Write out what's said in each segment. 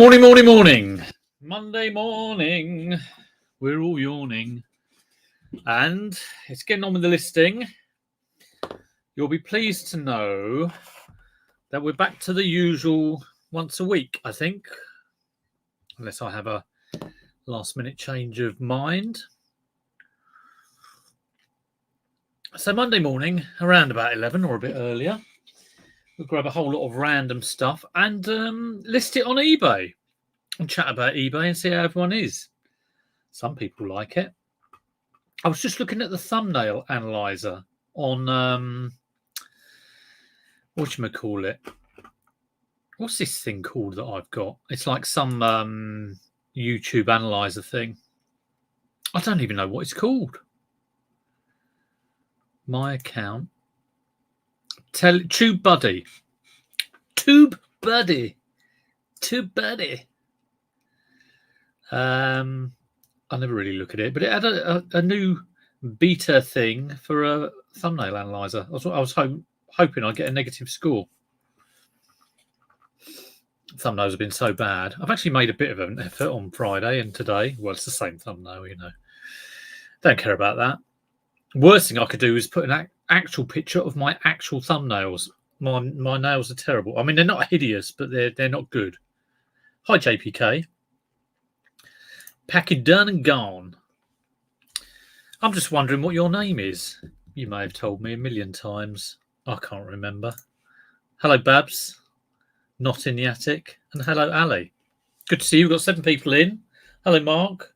Morning, morning, morning. Monday morning. We're all yawning. And it's getting on with the listing. You'll be pleased to know that we're back to the usual once a week, I think. Unless I have a last minute change of mind. So Monday morning, around about 11 or a bit earlier, we'll grab a whole lot of random stuff and list it on eBay. And chat about eBay and see how everyone is. Some people like it. I was just looking at the thumbnail analyzer on whatchamacallit. What's this thing called that I've got? It's like some YouTube analyzer thing. I don't even know what it's called. My account. TubeBuddy. TubeBuddy. I never really look at it, but it had a new beta thing for a thumbnail analyzer. I was hoping I'd get a negative score. Thumbnails have been so bad. I've actually made a bit of an effort on Friday and today. Well, it's the same thumbnail, you know. Don't care about that. Worst thing I could do is put an actual picture of my actual thumbnails. My nails are terrible. I mean, they're not hideous, but they're not good. Hi, JPK. Package done and gone. I'm just wondering what your name is. You may have told me a million times. I can't remember. Hello, Babs. Not in the attic. And hello, Ali. Good to see you. We've got 7 people in. Hello, Mark.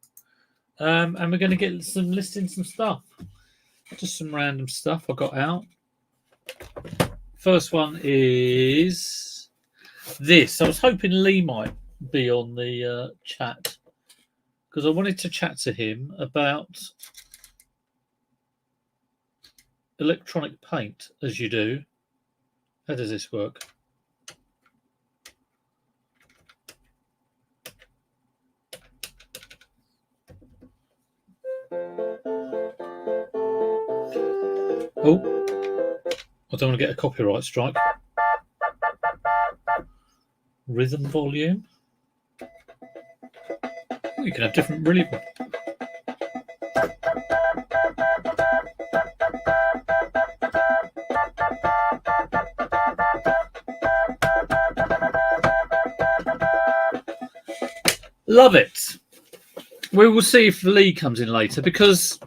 And we're going to get listing some stuff. Just some random stuff I got out. First one is this. I was hoping Lee might be on the chat because I wanted to chat to him about electronic paint, as you do. How does this work? Oh, I don't want to get a copyright strike. Rhythm volume. Oh, you can have different really. Love it. We will see if Lee comes in later because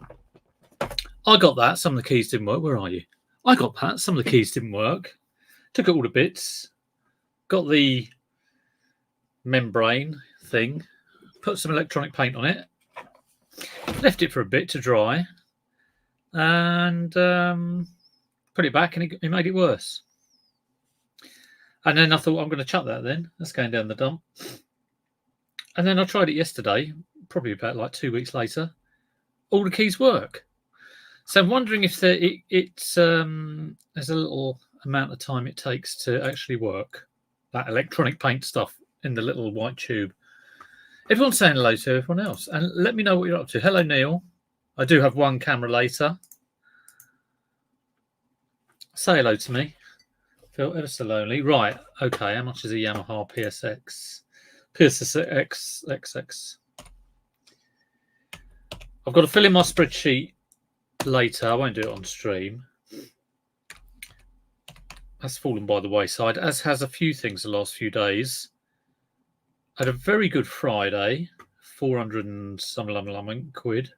I got that. Some of the keys didn't work. Where are you? I got that. Some of the keys didn't work. Took out all the bits. Got the membrane thing. Put some electronic paint on it. Left it for a bit to dry. And put it back and it made it worse. And then I thought, I'm going to chuck that then. That's going down the dump. And then I tried it yesterday, probably about like 2 weeks later. All the keys work. So I'm wondering if there's a little amount of time it takes to actually work, that electronic paint stuff in the little white tube. Everyone's saying hello to everyone else. And let me know what you're up to. Hello, Neil. I do have one camera later. Say hello to me. Feel ever so lonely. Right. Okay. How much is a Yamaha PSX? PSX XX. I've got to fill in my spreadsheet later. I won't do it on stream. That's fallen by the wayside, as has a few things the last few days. I had a very good Friday, 400 and some quid.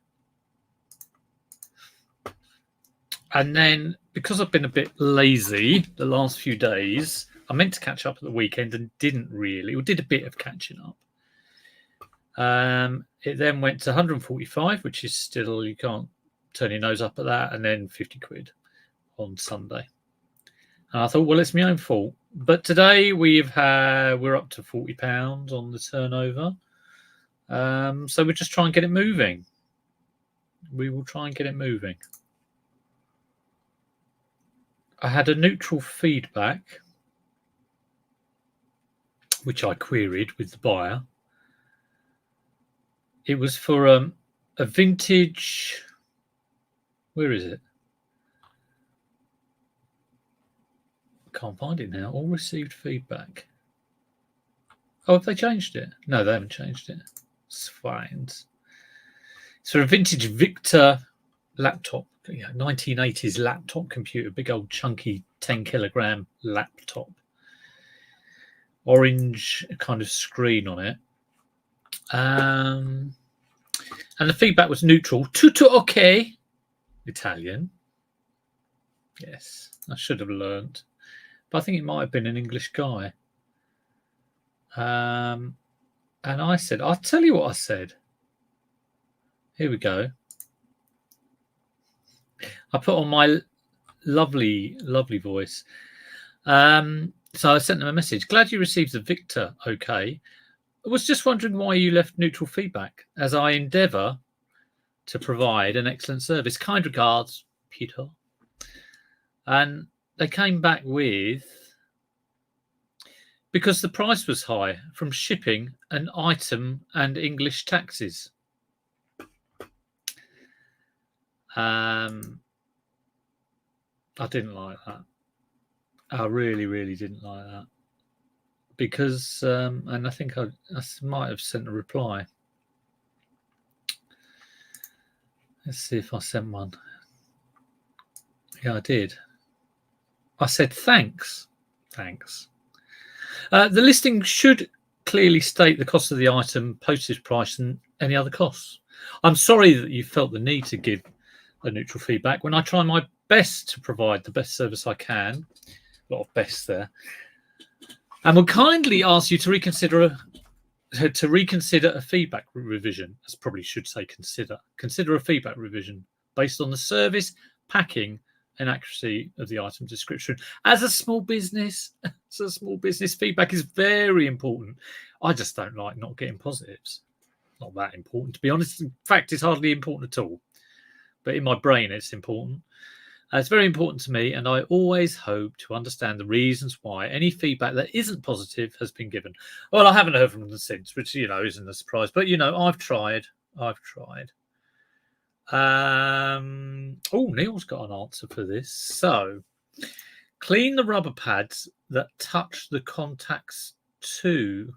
And then, because I've been a bit lazy the last few days, I meant to catch up at the weekend and didn't really, or did a bit of catching up. It then went to 145, which is still, you can't turn your nose up at that, and then 50 quid on Sunday. And I thought, well, it's my own fault. But today we're up to £40 on the turnover. So we'll just try and get it moving. We will try and get it moving. I had a neutral feedback, which I queried with the buyer. It was for a vintage. Where is it? I can't find it now. All received feedback. Oh, have they changed it? No, they haven't changed it. Swines. It's for a vintage Victor laptop, 1980s laptop computer, big old chunky 10-kilogram laptop. Orange kind of screen on it. And the feedback was neutral. Tutto okay. Italian. Yes, I should have learned. But I think it might have been an English guy. And I said, I'll tell you what I said. Here we go. I put on my lovely, lovely voice. So I sent them a message. Glad you received the Victor okay. I was just wondering why you left neutral feedback, as I endeavour to provide an excellent service. Kind regards, Peter. And they came back with, because the price was high from shipping, an item and English taxes. I didn't like that. I really, really didn't like that. Because, and I think I might have sent a reply. Let's see if I sent one. Yeah, I did. I said, thanks. Thanks. The listing should clearly state the cost of the item, postage price, and any other costs. I'm sorry that you felt the need to give a neutral feedback when I try my best to provide the best service I can. A lot of best there. And will kindly ask you to reconsider a feedback revision. I probably should say consider a feedback revision based on the service, packing, and accuracy of the item description. As a small business, feedback is very important. I just don't like not getting positives. Not that important, to be honest. In fact, it's hardly important at all. But in my brain, it's important. It's very important to me, and I always hope to understand the reasons why any feedback that isn't positive has been given. Well, I haven't heard from them since, which, isn't a surprise. But, I've tried. Neil's got an answer for this. So, clean the rubber pads that touch the contacts to...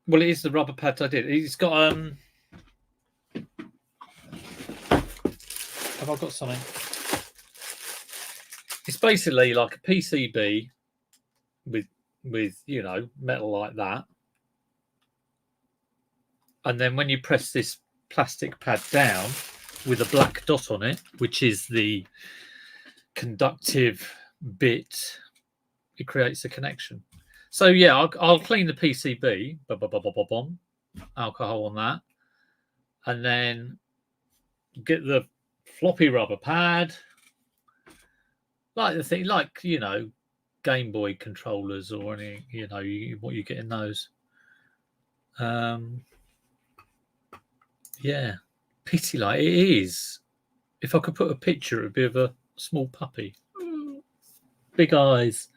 Well, it is the rubber pads I did. He's got have I got something? It's basically like a PCB with metal like that. And then when you press this plastic pad down with a black dot on it, which is the conductive bit, it creates a connection. So, yeah, I'll clean the PCB, alcohol on that, and then get the floppy rubber pad, like the thing, Game Boy controllers or any, what you get in those. Yeah, pity it is. If I could put a picture, it would be of a small puppy, big eyes.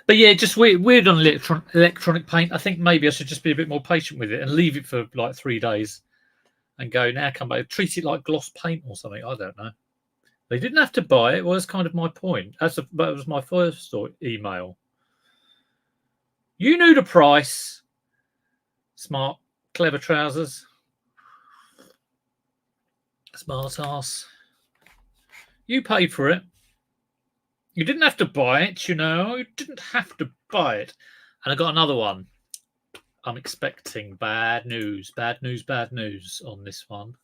But yeah, just weird on electronic paint. I think maybe I should just be a bit more patient with it and leave it for like 3 days and go, now come back, treat it like gloss paint or something. I don't know. They didn't have to buy it. Well, that's kind of my point. That was my first email. You knew the price. Smart, clever trousers. Smart ass. You paid for it. You didn't have to buy it, You didn't have to buy it. And I got another one. I'm expecting bad news on this one.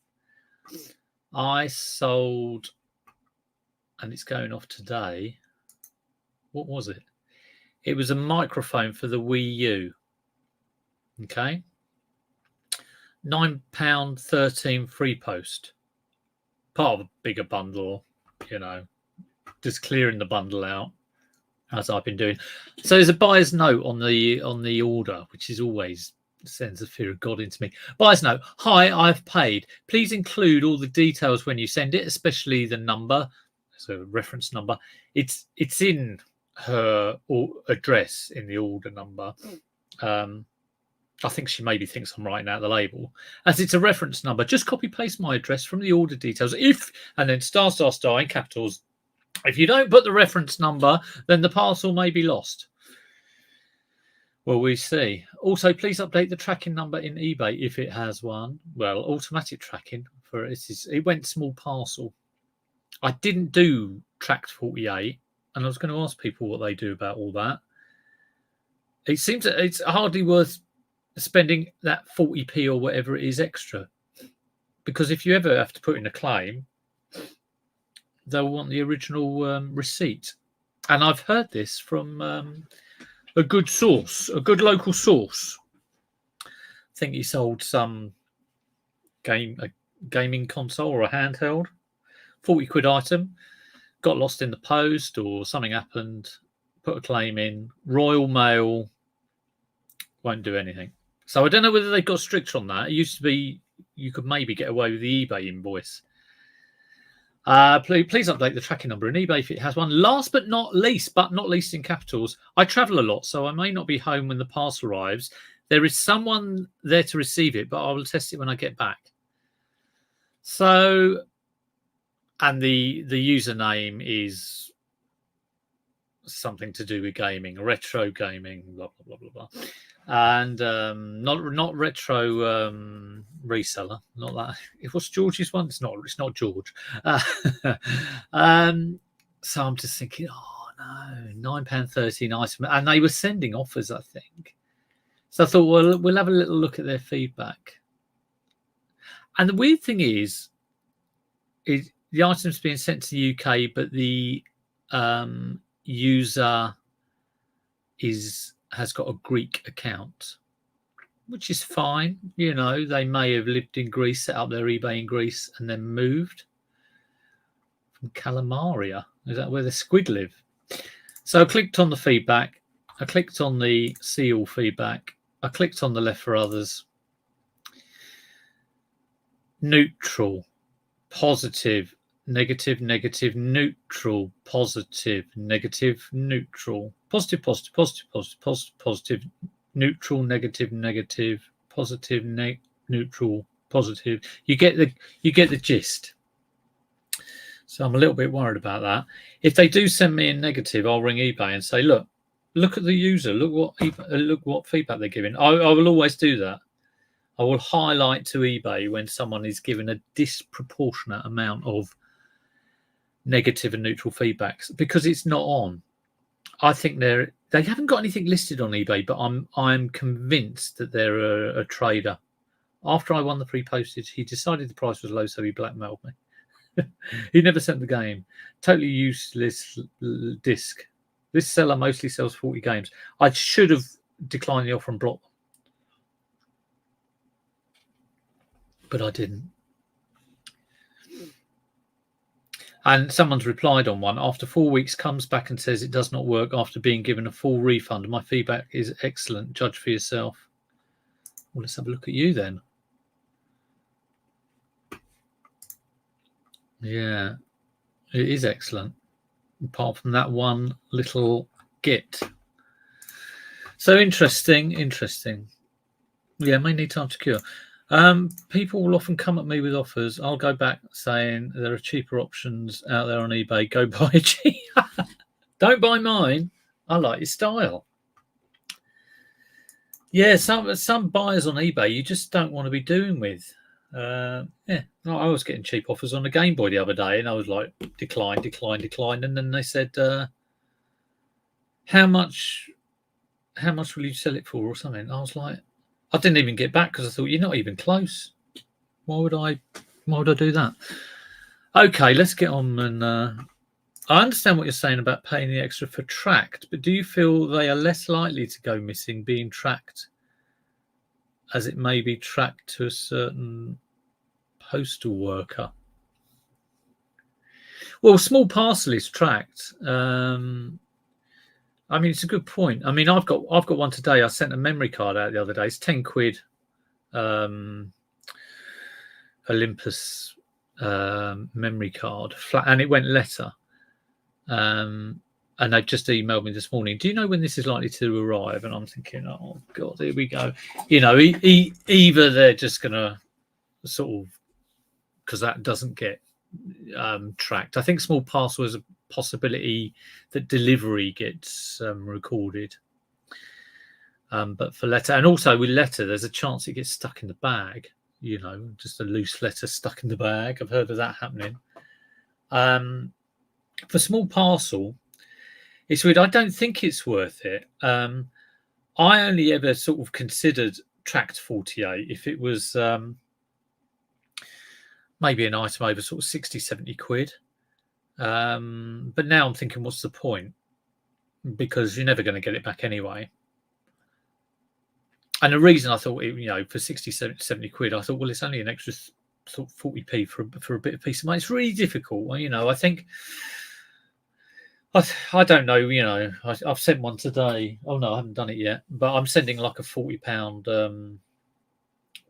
I sold, and it's going off today. What was it? It was a microphone for the Wii U. Okay. £9.13 free post. Part of a bigger bundle, just clearing the bundle out as I've been doing. So there's a buyer's note on the order, which is always sends a fear of God into me. Buyer's note. Hi, I've paid. Please include all the details when you send it, especially the number. So reference number. It's in her address in the order number. I think she maybe thinks I'm writing out the label. As it's a reference number, just copy paste my address from the order details. If, and then star in capitals. If you don't put the reference number, then the parcel may be lost. Well, we see. Also, please update the tracking number in eBay if it has one. Well, automatic tracking for it went small parcel. I didn't do tracked 48, and I was going to ask people what they do about all that. It seems that it's hardly worth spending that 40p or whatever it is extra, because if you ever have to put in a claim, they'll want the original receipt. And I've heard this from a good source, a good local source. I think he sold some a gaming console or a handheld, 40 quid item, got lost in the post or something happened, put a claim in, Royal Mail won't do anything. So I don't know whether they got stricter on that. It used to be you could maybe get away with the eBay invoice. Please update the tracking number in eBay if it has one. Last but not least in capitals, I travel a lot, so I may not be home when the parcel arrives. There is someone there to receive it, but I will test it when I get back. So, and the username is something to do with gaming, retro gaming, blah blah blah blah blah. And not retro reseller, not that. It was George's one. It's not George. So I'm just thinking, oh no, £9.13 item, and they were sending offers, I think. So I thought, well, we'll have a little look at their feedback. And the weird thing is the item's being sent to the UK, but the user has got a Greek account, which is fine. You know, they may have lived in Greece, set up their eBay in Greece, and then moved from Calamaria. Is that where the squid live? So I clicked on the feedback. I clicked on the see all feedback. I clicked on the left for others. Neutral, positive, negative, negative, neutral, positive, negative, neutral, positive, positive, positive, positive, positive, positive, neutral, negative, negative, positive, neutral, positive. You get the gist. So I'm a little bit worried about that. If they do send me a negative, I'll ring eBay and say, look at the user, look what feedback they're giving. I will always do that. I will highlight to eBay when someone is given a disproportionate amount of negative and neutral feedbacks, because it's not on. I think they haven't got anything listed on eBay, but I'm convinced that they're a trader. After I won the free postage, he decided the price was low, so he blackmailed me. He never sent the game. Totally useless disc. This seller mostly sells 40 games. I should have declined the offer and blocked them, but I didn't. And someone's replied on one. After 4 weeks, comes back and says it does not work after being given a full refund. My feedback is excellent. Judge for yourself. Well, let's have a look at you then. Yeah, it is excellent. Apart from that one little git. So interesting. Yeah, may need time to cure. People will often come at me with offers. I'll go back saying there are cheaper options out there on eBay. Go buy a G. Don't buy mine. I like your style. Yeah, some buyers on eBay you just don't want to be doing with. Yeah, I was getting cheap offers on the Game Boy the other day, and I was like, decline, and then they said, how much will you sell it for, or something? I was like, I didn't even get back because I thought, you're not even close. Why would I do that? Okay, let's get on. And I understand what you're saying about paying the extra for tracked, but do you feel they are less likely to go missing being tracked, as it may be tracked to a certain postal worker? Well, small parcel is tracked. I mean, it's a good point. I mean, I've got one today. I sent a memory card out the other day. It's 10 quid. Olympus memory card, flat, and it went letter. And and they've just emailed me this morning, do you know when this is likely to arrive? And I'm thinking, oh God, here we go. Either they're just going to sort of, because that doesn't get tracked. I think small parcel is a possibility that delivery gets recorded. But for letter, and also with letter, there's a chance it gets stuck in the bag, just a loose letter stuck in the bag. I've heard of that happening. For small parcel, it's weird. I don't think it's worth it. I only ever sort of considered tracked 48 if it was maybe an item over sort of 60, 70 quid. But now I'm thinking, what's the point? Because you're never going to get it back anyway. And the reason I thought, for 60, 70 quid, I thought, well, it's only an extra sort of 40p for a bit of peace of mind. It's really difficult. I think, I don't know, I've sent one today. Oh, no, I haven't done it yet. But I'm sending like a £40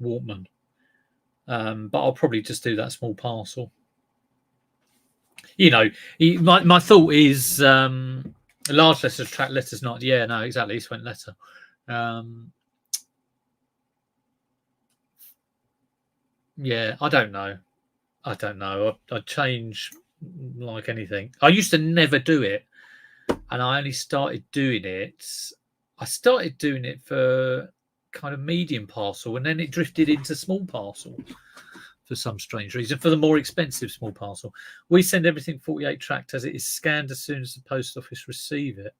Walkman. But I'll probably just do that small parcel. My thought is large letters track, letters not. Yeah, no, exactly. This went letter. Yeah, I don't know. I'd change like anything. I used to never do it, and I only started doing it. I started doing it for kind of medium parcel, and then it drifted into small parcel for some strange reason. For the more expensive small parcel, we send everything 48 tracked as it is scanned as soon as the post office receive it.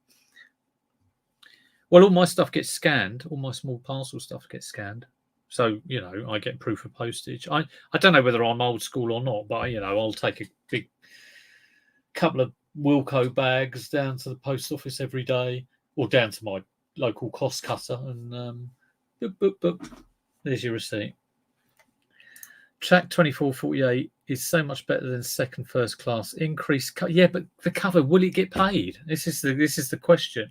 Well, all my stuff gets scanned. All my small parcel stuff gets scanned. So, I get proof of postage. I don't know whether I'm old school or not, but, I'll take a big couple of Wilko bags down to the post office every day, or down to my local cost cutter, and boop, boop, boop. There's your receipt. Track 2448 is so much better than second first class. Increase, yeah, but the cover, will it get paid? This is the question.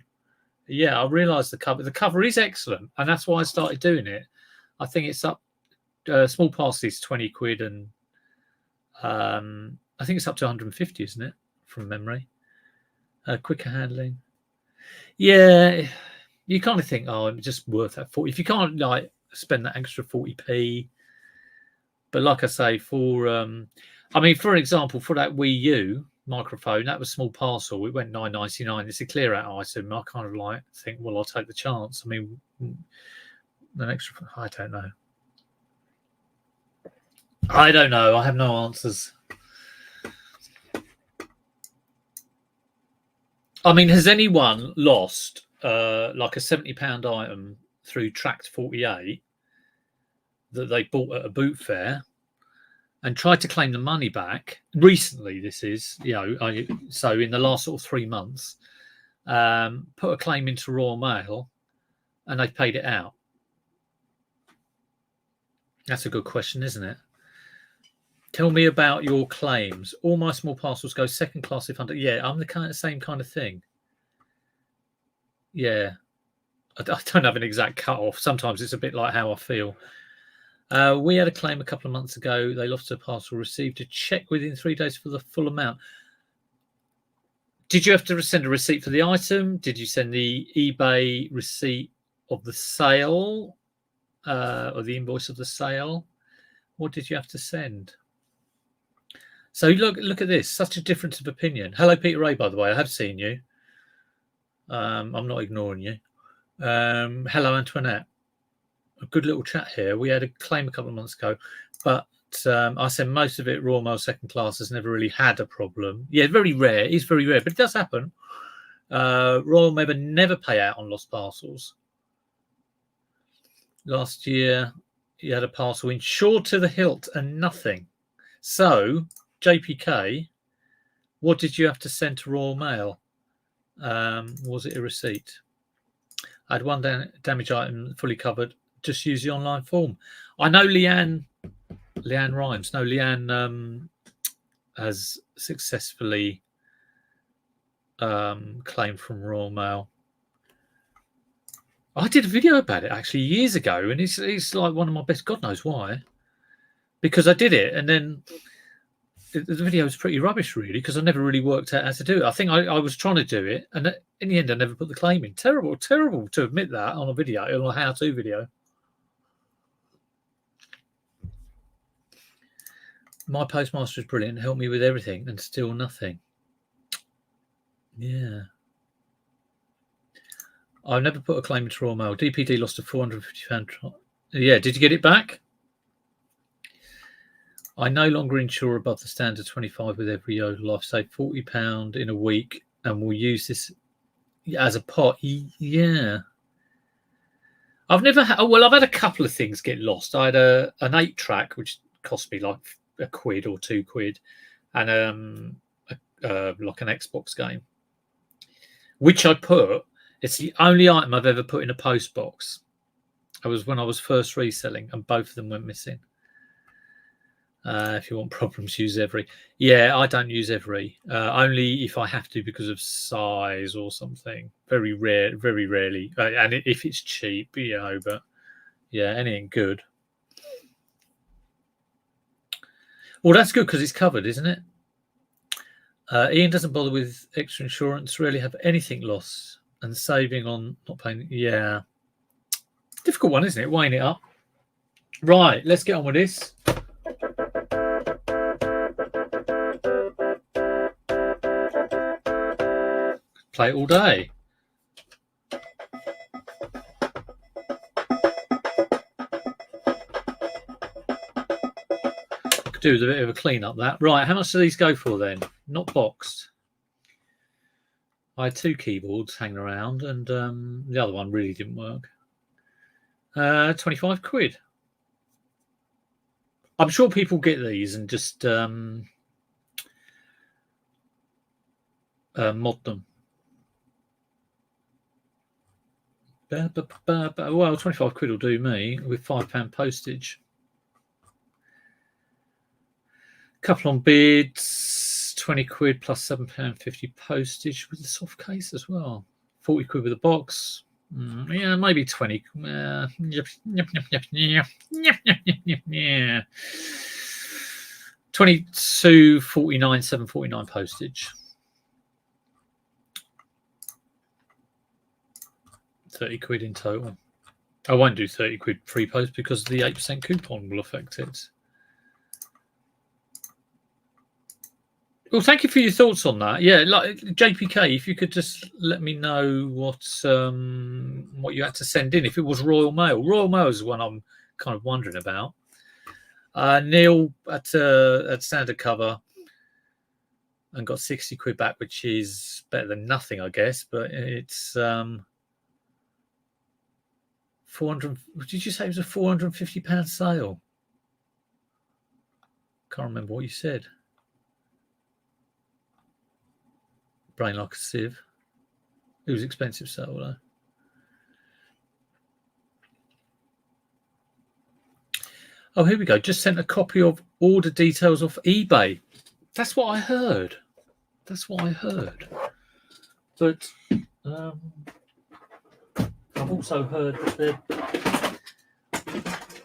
Yeah, I realise the cover is excellent, and that's why I started doing it. I think it's up. Small parcel is 20 quid, and I think it's up to 150, isn't it, from memory? Quicker handling. Yeah, you kind of think, oh, it's just worth that 40. If you can't spend that extra 40p, but like I say, for example, for that Wii U microphone, that was small parcel. It went £9.99. It's a clear out item. I kind of think, well, I'll take the chance. An extra, I don't know. I have no answers. Has anyone lost like a £70 item through tracked 48 that they bought at a boot fair and tried to claim the money back recently? This is, so in the last sort of 3 months, put a claim into Royal Mail and they paid it out. That's a good question, isn't it? Tell me about your claims. All my small parcels go second class if under. Yeah, I'm the same kind of thing. Yeah. I don't have an exact cut-off. Sometimes it's a bit like how I feel. We had a claim a couple of months ago. They lost a parcel, received a check within 3 days for the full amount. Did you have to send a receipt for the item? Did you send the eBay receipt of the sale? Or the invoice of the sale? What did you have to send? So look at this. Such a difference of opinion. Hello, Peter Ray, by the way. I have seen you. I'm not ignoring you. Hello, Antoinette. A good little chat here. We had a claim a couple of months ago, but I said most of it Royal Mail second class has never really had a problem. Yeah, very rare. It's very rare, but it does happen. Royal Mail never pay out on lost parcels. Last year, you had a parcel insured to the hilt and nothing. So, JPK, what did you have to send to Royal Mail? Was it a receipt? I had one damage item fully covered. Just use the online form. I know Leanne Rhymes. No, Leanne has successfully claimed from Royal Mail. I did a video about it actually years ago, and it's like one of my best. God knows why, because I did it, and then the video was pretty rubbish, really, because I never really worked out how to do it. I think I was trying to do it, and in the end, I never put the claim in. Terrible to admit that on a video, on a how-to video. My postmaster is brilliant, helped me with everything, and still nothing. Yeah. I've never put a claim into Royal Mail. DPD lost a £450. Yeah, did you get it back? I no longer insure above the standard 25 with every Yodel. I've saved £40 in a week and will use this as a pot. Yeah. I've never had, well, I've had a couple of things get lost. I had an 8-track, which cost me like £1 or £2, and like an Xbox game, which I put. It's the only item I've ever put in a post box. It was when I was first reselling, and both of them went missing. If you want problems, use Every. Yeah, I don't use Every. Only if I have to because of size or something. Very rare, very rarely. And if it's cheap, you know, but yeah, anything good. Well, that's good because it's covered, isn't it? Ian doesn't bother with extra insurance, rarely have anything lost, and saving on not paying. Yeah. Difficult one, isn't it? Weighing it up. Right, let's get on with this. Play it all day. Could do with a bit of a clean up that. Right, how much do these go for then? Not boxed. I had 2 keyboards hanging around, and the other one really didn't work. 25 quid. I'm sure people get these and just mod them. Well, 25 quid will do me with £5 postage. Couple on bids, 20 quid plus £7.50 postage with the soft case as well. 40 quid with the box. Yeah, maybe 20. Yeah. 22.49, 7.49 postage. 30 quid in total. I won't do 30 quid free post because the 8% coupon will affect it. Well, thank you for your thoughts on that. Yeah, like JPK, if you could just let me know what you had to send in. If it was Royal Mail is one I'm kind of wondering about. Neil at standard cover and got 60 quid back, which is better than nothing, I guess. But it's 400. Did you say it was a £450 sale? Can't remember what you said. Brain like a sieve. It was expensive sale though. Oh, here we go. Just sent a copy of order details off eBay. That's what I heard. But I've also heard that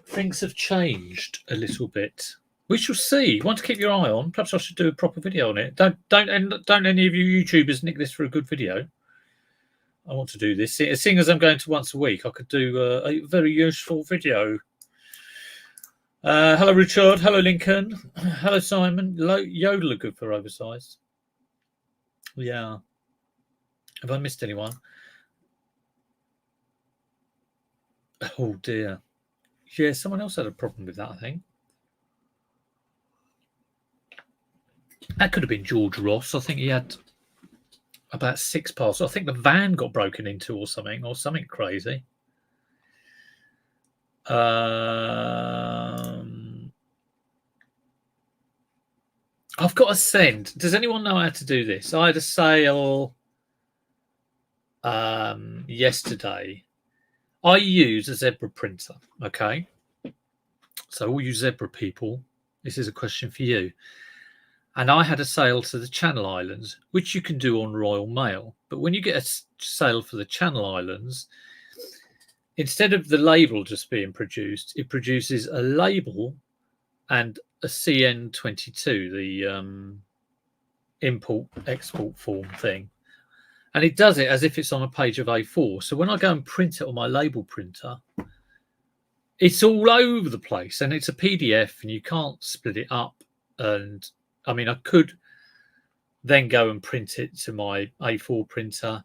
things have changed a little bit. We shall see. Want to keep your eye on. Perhaps I should do a proper video on it. Don't any of you YouTubers nick this for a good video. I want to do this. Seeing as I'm going to once a week, I could do a very useful video. Hello, Richard. Hello, Lincoln. Hello, Simon. Yodel are good for oversized. Yeah. Have I missed anyone? Oh, dear. Yeah, someone else had a problem with that, I think. That could have been George Ross. I think he had about 6 parcels. I think the van got broken into or something crazy. I've got to send. Does anyone know how to do this? I had a sale yesterday. I use a Zebra printer, okay? So all you Zebra people, this is a question for you. And I had a sale to the Channel Islands, which you can do on Royal Mail. But when you get a sale for the Channel Islands, instead of the label just being produced, it produces a label and a CN22, the import-export form thing. And it does it as if it's on a page of A4. So when I go and print it on my label printer, it's all over the place, and it's a PDF, and you can't split it up. And I mean, I could then go and print it to my A4 printer,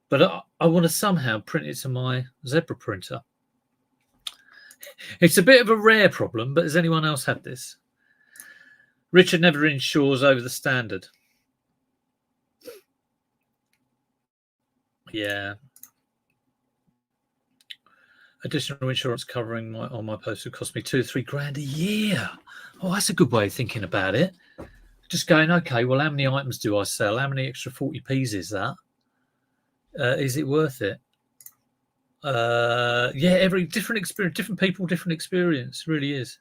but I want to somehow print it to my Zebra printer. It's a bit of a rare problem, but has anyone else had this? Richard never insures over the standard. Yeah. Additional insurance covering on my post would cost me $2 or $3 grand a year. Oh, that's a good way of thinking about it. Just going, okay, well, how many items do I sell? How many extra 40p's is that? Is it worth it? Yeah, every different experience, different people, different experience. It really is.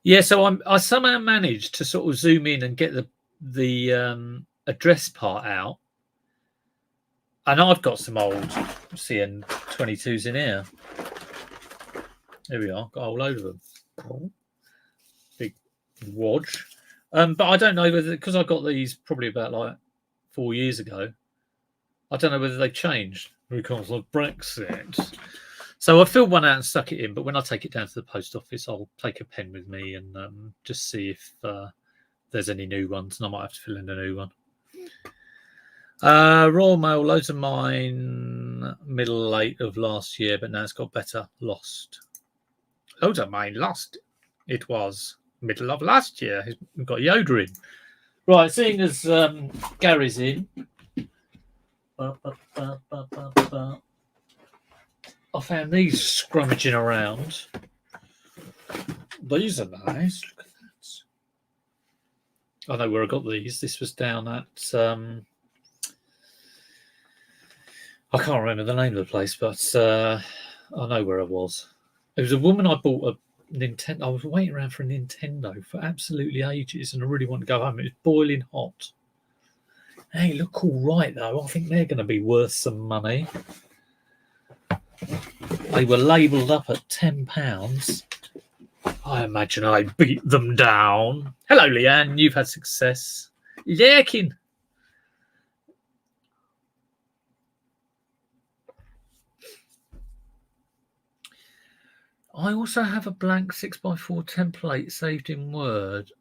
Yeah, so I somehow managed to sort of zoom in and get the address part out. And I've got some old CN22s in here. There we are. Got a whole load of them. Oh, big wodge. But I don't know whether, because I got these probably about like 4 years ago, I don't know whether they've changed because of Brexit. So I filled one out and stuck it in. But when I take it down to the post office, I'll take a pen with me and just see if there's any new ones. And I might have to fill in a new one. Royal Mail, loads of mine middle late of last year, but now it's got better. Lost. Loads of mine lost. It was middle of last year. We've got Yoda in. Right, seeing as Gary's in. I found these scrummaging around. These are nice. Look at that. I know where I got these. This was down at I can't remember the name of the place, but I know where I was. It was a woman I bought a Nintendo. I was waiting around for a Nintendo for absolutely ages, and I really wanted to go home. It was boiling hot. Hey, look all right though. I think they're going to be worth some money. They were labelled up at £10. I imagine I beat them down. Hello, Leanne. You've had success. Lurking. I also have a blank 6x4 template saved in Word,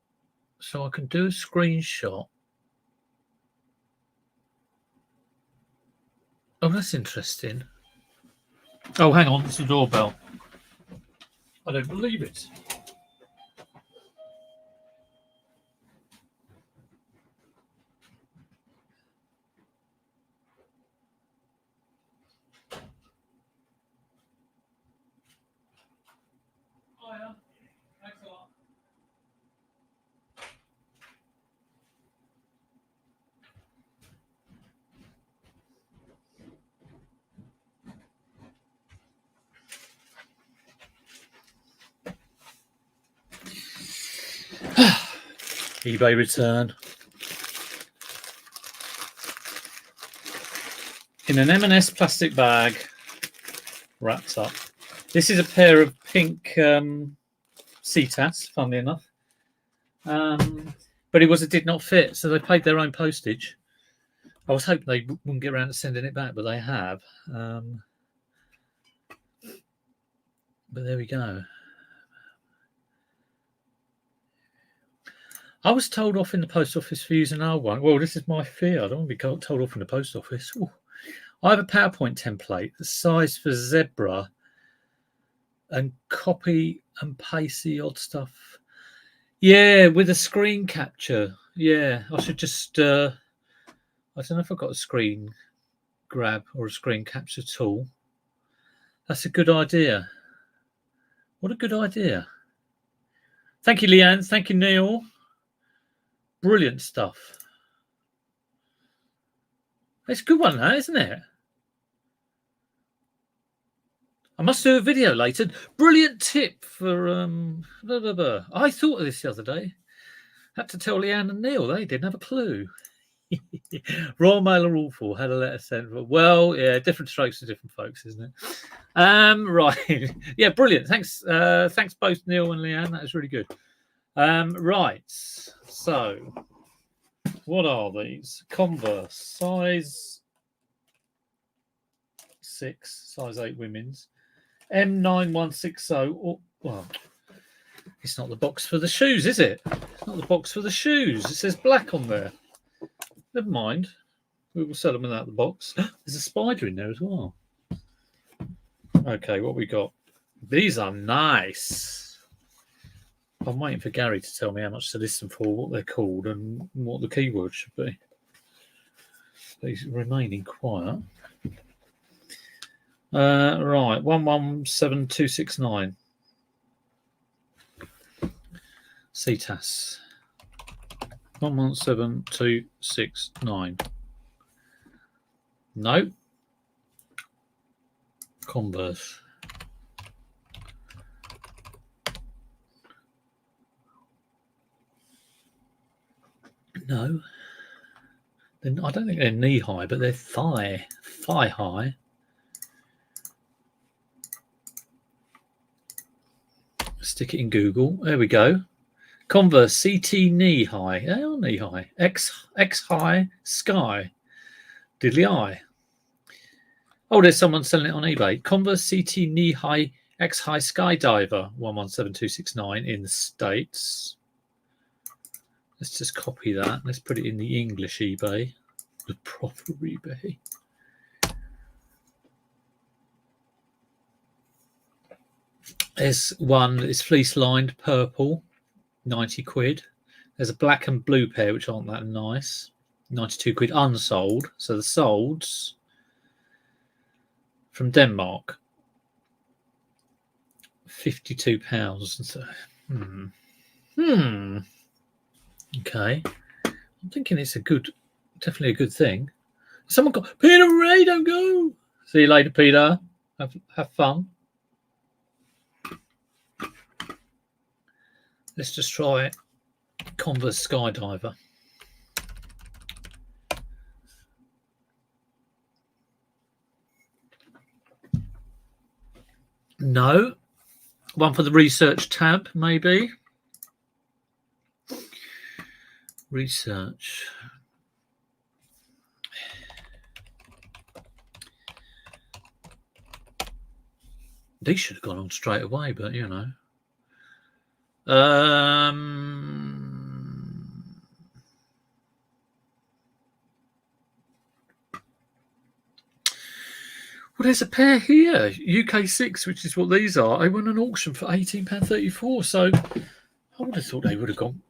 so I can do a screenshot. Oh, that's interesting. Oh, hang on, it's the doorbell. I don't believe it. Oh, yeah. Thanks a lot. eBay return. In an M&S plastic bag, wrapped up. This is a pair of pink CTAs, funnily enough. But it did not fit, so they paid their own postage. I was hoping they wouldn't get around to sending it back, but they have. But there we go. I was told off in the post office for using an old one. Well, this is my fear. I don't want to be told off in the post office. Ooh. I have a PowerPoint template, the size for Zebra, and copy and paste the odd stuff. Yeah, with a screen capture. Yeah, I should just... I don't know if I've got a screen grab or a screen capture tool. That's a good idea. What a good idea. Thank you, Leanne. Thank you, Neil. Brilliant stuff. It's a good one, that, isn't it? I must do a video later. Brilliant tip for... I thought of this the other day. Had to tell Leanne and Neil. They didn't have a clue. Royal Mail are awful. Had a letter sent. Well, yeah, different strokes for different folks, isn't it? Right. Yeah, brilliant. Thanks. Thanks both Neil and Leanne. That was really good. Right. So, what are these? Converse size 6, size 8 women's. M9160. Oh, well, it's not the box for the shoes, is it? It's not the box for the shoes. It says black on there. Never mind. We will sell them without the box. There's a spider in there as well. Okay, what we got? These are nice. I'm waiting for Gary to tell me how much to list them for, what they're called, and what the keywords should be. He's remaining quiet. Right, 117269. CTAS. 117269. No. Converse. No. Then I don't think they're knee high, but they're thigh high. Stick it in Google. There we go. Converse CT knee high. They are knee high. X high sky. Diddly eye. Oh, there's someone selling it on eBay. Converse CT knee high X high skydiver 117269 in the States. Let's just copy that. Let's put it in the English eBay, the proper eBay. There's one that is fleece lined purple, 90 quid. There's a black and blue pair, which aren't that nice, 92 quid unsold. So the solds from Denmark, £52. Okay. I'm thinking it's definitely a good thing. Someone got Peter Ray, don't go. See you later, Peter. Have fun. Let's just try it. Converse Skydiver. No. One for the research tab, maybe. Research. These should have gone on straight away, but you know. Well, there's a pair here, UK6, which is what these are. I won an auction for £18.34, so I would have thought they would have gone.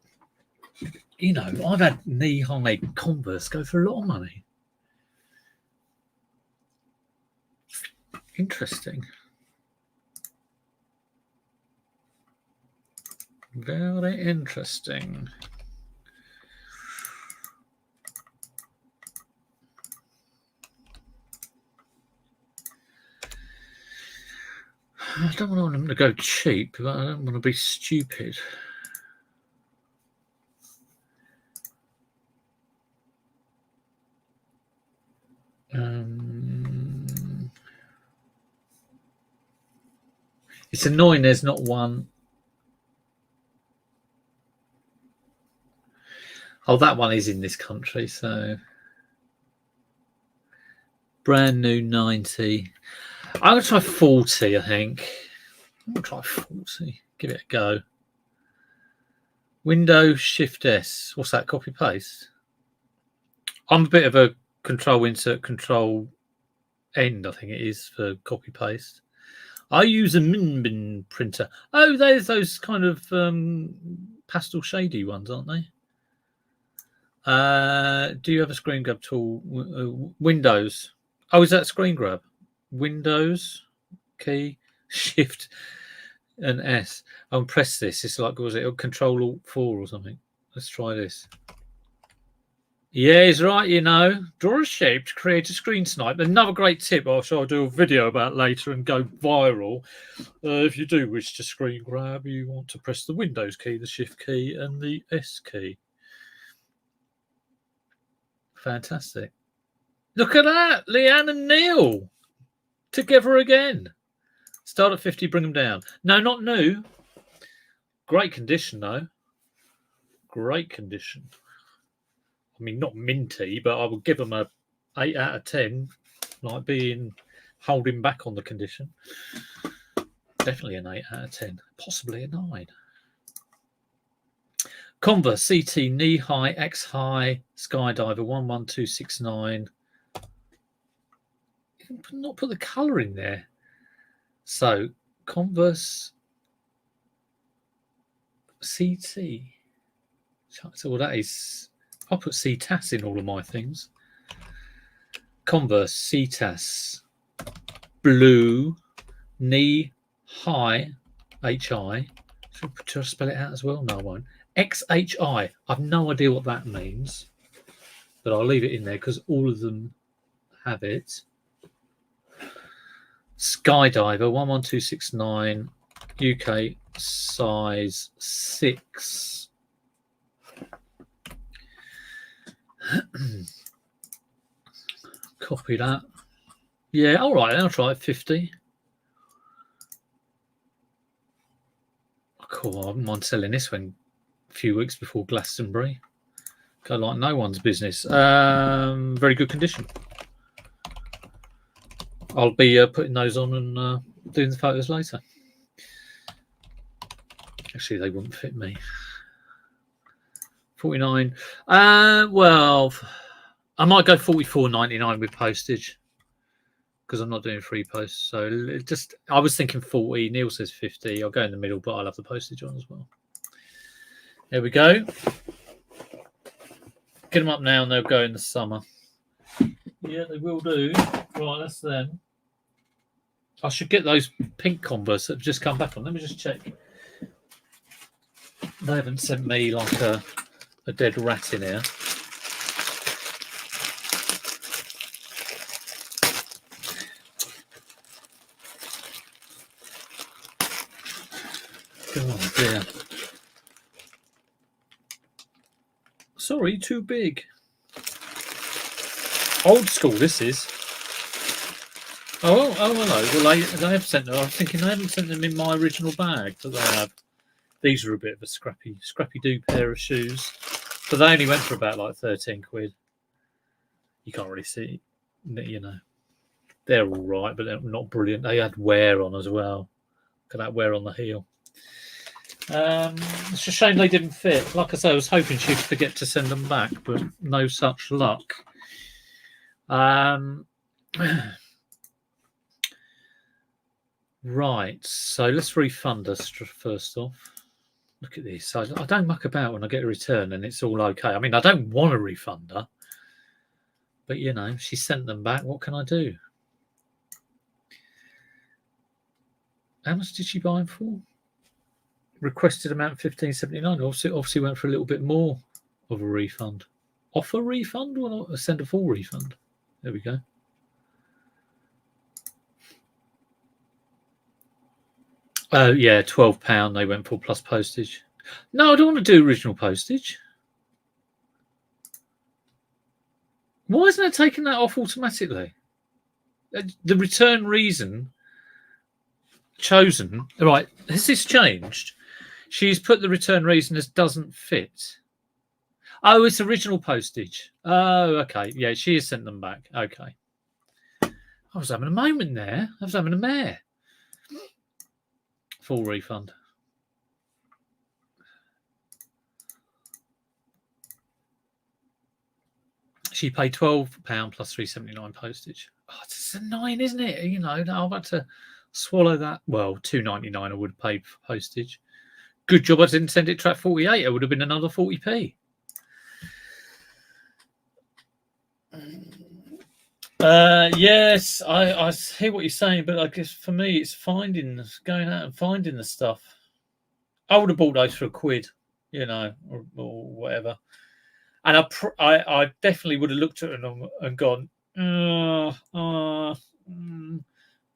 You know, I've had knee-high Converse go for a lot of money. Interesting. Very interesting. I don't want them to go cheap, but I don't want to be stupid. It's annoying there's not one. Oh, that one is in this country, so brand new 90. I'm going to try 40, I think. I'm going to try 40. Give it a go. Windows Shift S. What's that? Copy paste. I'm a bit of a control insert control end, I think it is, for copy paste. I use a Minbin printer. Oh, there's those kind of pastel shady ones, aren't they? Do you have a screen grab tool? Windows. Oh, is that screen grab? Windows key, Shift and S. I'll press this. It's like, was it Control Alt 4 or something? Let's try this. Yeah, he's right, you know. Draw a shape to create a screen snipe. Another great tip I'll do a video about later and go viral. If you do wish to screen grab, you want to press the Windows key, the Shift key, and the S key. Fantastic. Look at that. Leanne and Neil together again. Start at 50, bring them down. No, not new. Great condition, though. Great condition. I mean, not minty, but I would give them a 8 out of 10, like being holding back on the condition. Definitely an 8 out of 10, possibly a 9. Converse CT knee high, X high, Skydiver 11269. You can not put the colour in there. So Converse CT. So what that is, I'll put CTAS in all of my things. Converse CTAS blue knee high HI. Should I spell it out as well? No, I won't. XHI. I've no idea what that means, but I'll leave it in there because all of them have it. Skydiver 11269, UK size 6. Copy that. Yeah, all right, I'll try it. 50. Cool. I wouldn't mind selling this one a few weeks before Glastonbury. Go like no one's business. Very good condition. I'll be putting those on and doing the photos later. Actually, they wouldn't fit me. 49. Well, I might go 44.99 with postage because I'm not doing free posts. So just, I was thinking 40. Neil says 50. I'll go in the middle, but I'll have the postage on as well. There we go. Get them up now and they'll go in the summer. Yeah, they will do. Right, that's them. I should get those pink Converse that have just come back on. Let me just check. They haven't sent me like a dead rat in here. Oh dear. Sorry, too big. Old school, this is. Oh, hello. Well, they have sent them. I was thinking they haven't sent them in my original bag, but they have. These are a bit of a scrappy-do pair of shoes. But they only went for about like 13 quid. You can't really see, you know. They're all right, but they're not brilliant. They had wear on as well. Look at that wear on the heel. It's a shame they didn't fit. Like I say, I was hoping she'd forget to send them back, but no such luck. Right, so let's refund us first off. Look at this. I don't muck about when I get a return and it's all okay. I mean, I don't want to refund her, but you know, she sent them back. What can I do? How much did she buy them for? Requested amount $15.79. Obviously went for a little bit more of a refund. Offer refund or send a full refund? There we go. Oh, yeah, £12 they went for plus postage. No, I don't want to do original postage. Why isn't it taking that off automatically? The return reason chosen. Right, has this changed? She's put the return reason as doesn't fit. Oh, it's original postage. Oh, okay. Yeah, she has sent them back. Okay. I was having a moment there. I was having a mare. Full refund. She paid £12 plus £3.79 postage. Oh, it's annoying, isn't it? You know, I'm about to swallow that. Well, £2.99 I would have paid for postage. Good job I didn't send it track 48. It would have been another 40p. Yes, I hear what you're saying, but I guess for me it's going out and finding the stuff. I would have bought those for a quid, you know, or whatever. And I definitely would have looked at them and gone, but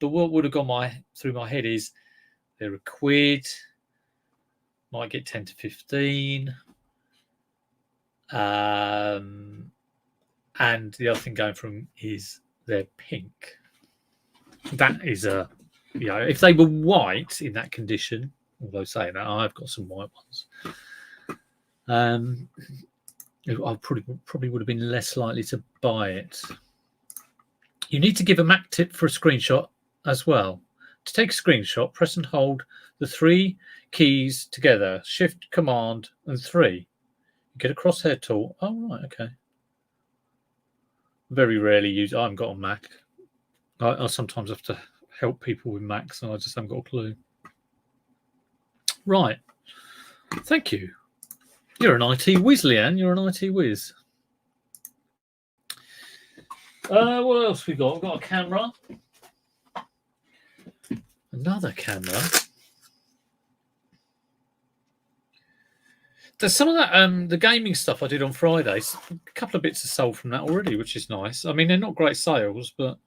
what would have gone through my head is they're a quid, might get 10 to 15. And And the other thing going for them is they're pink. That is a, if they were white in that condition, although saying that, I've got some white ones. I probably would have been less likely to buy it. You need to give a Mac tip for a screenshot as well. To take a screenshot, press and hold the 3 keys together, Shift, Command, and 3. You get a crosshair tool. Oh, right, okay. Very rarely use. I haven't got a Mac. I sometimes have to help people with Macs, and I just haven't got a clue. Right. Thank you. You're an IT whiz, Leanne. You're an IT whiz. What else we got? We've got a camera. Another camera. There's some of that, the gaming stuff I did on Friday. A couple of bits are sold from that already, which is nice. I mean, they're not great sales, but...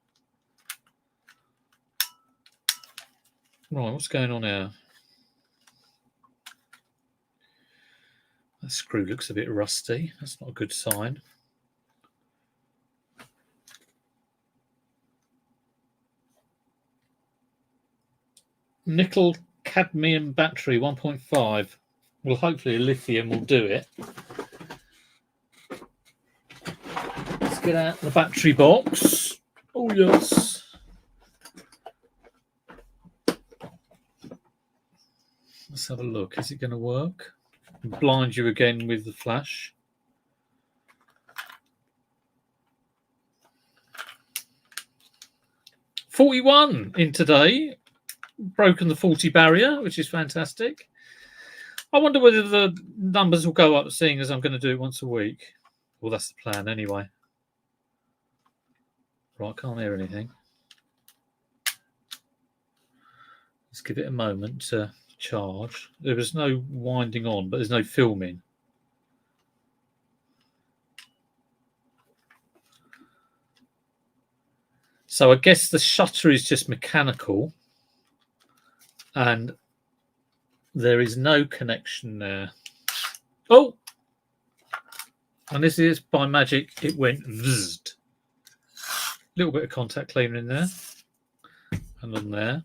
Right, what's going on here? That screw looks a bit rusty. That's not a good sign. Nickel cadmium battery 1.5. Well, hopefully a lithium will do it. Let's get out the battery box. Oh, yes. Let's have a look. Is it going to work? Blind you again with the flash. $41 in today. Broken the 40 barrier, which is fantastic. I wonder whether the numbers will go up, seeing as I'm going to do it once a week. Well, that's the plan anyway. Right, can't hear anything. Let's give it a moment to charge. There was no winding on, but there's no filming. So I guess the shutter is just mechanical, and there is no connection there. Oh! And this is by magic, it went vzzed. A little bit of contact cleaner in there. And on there.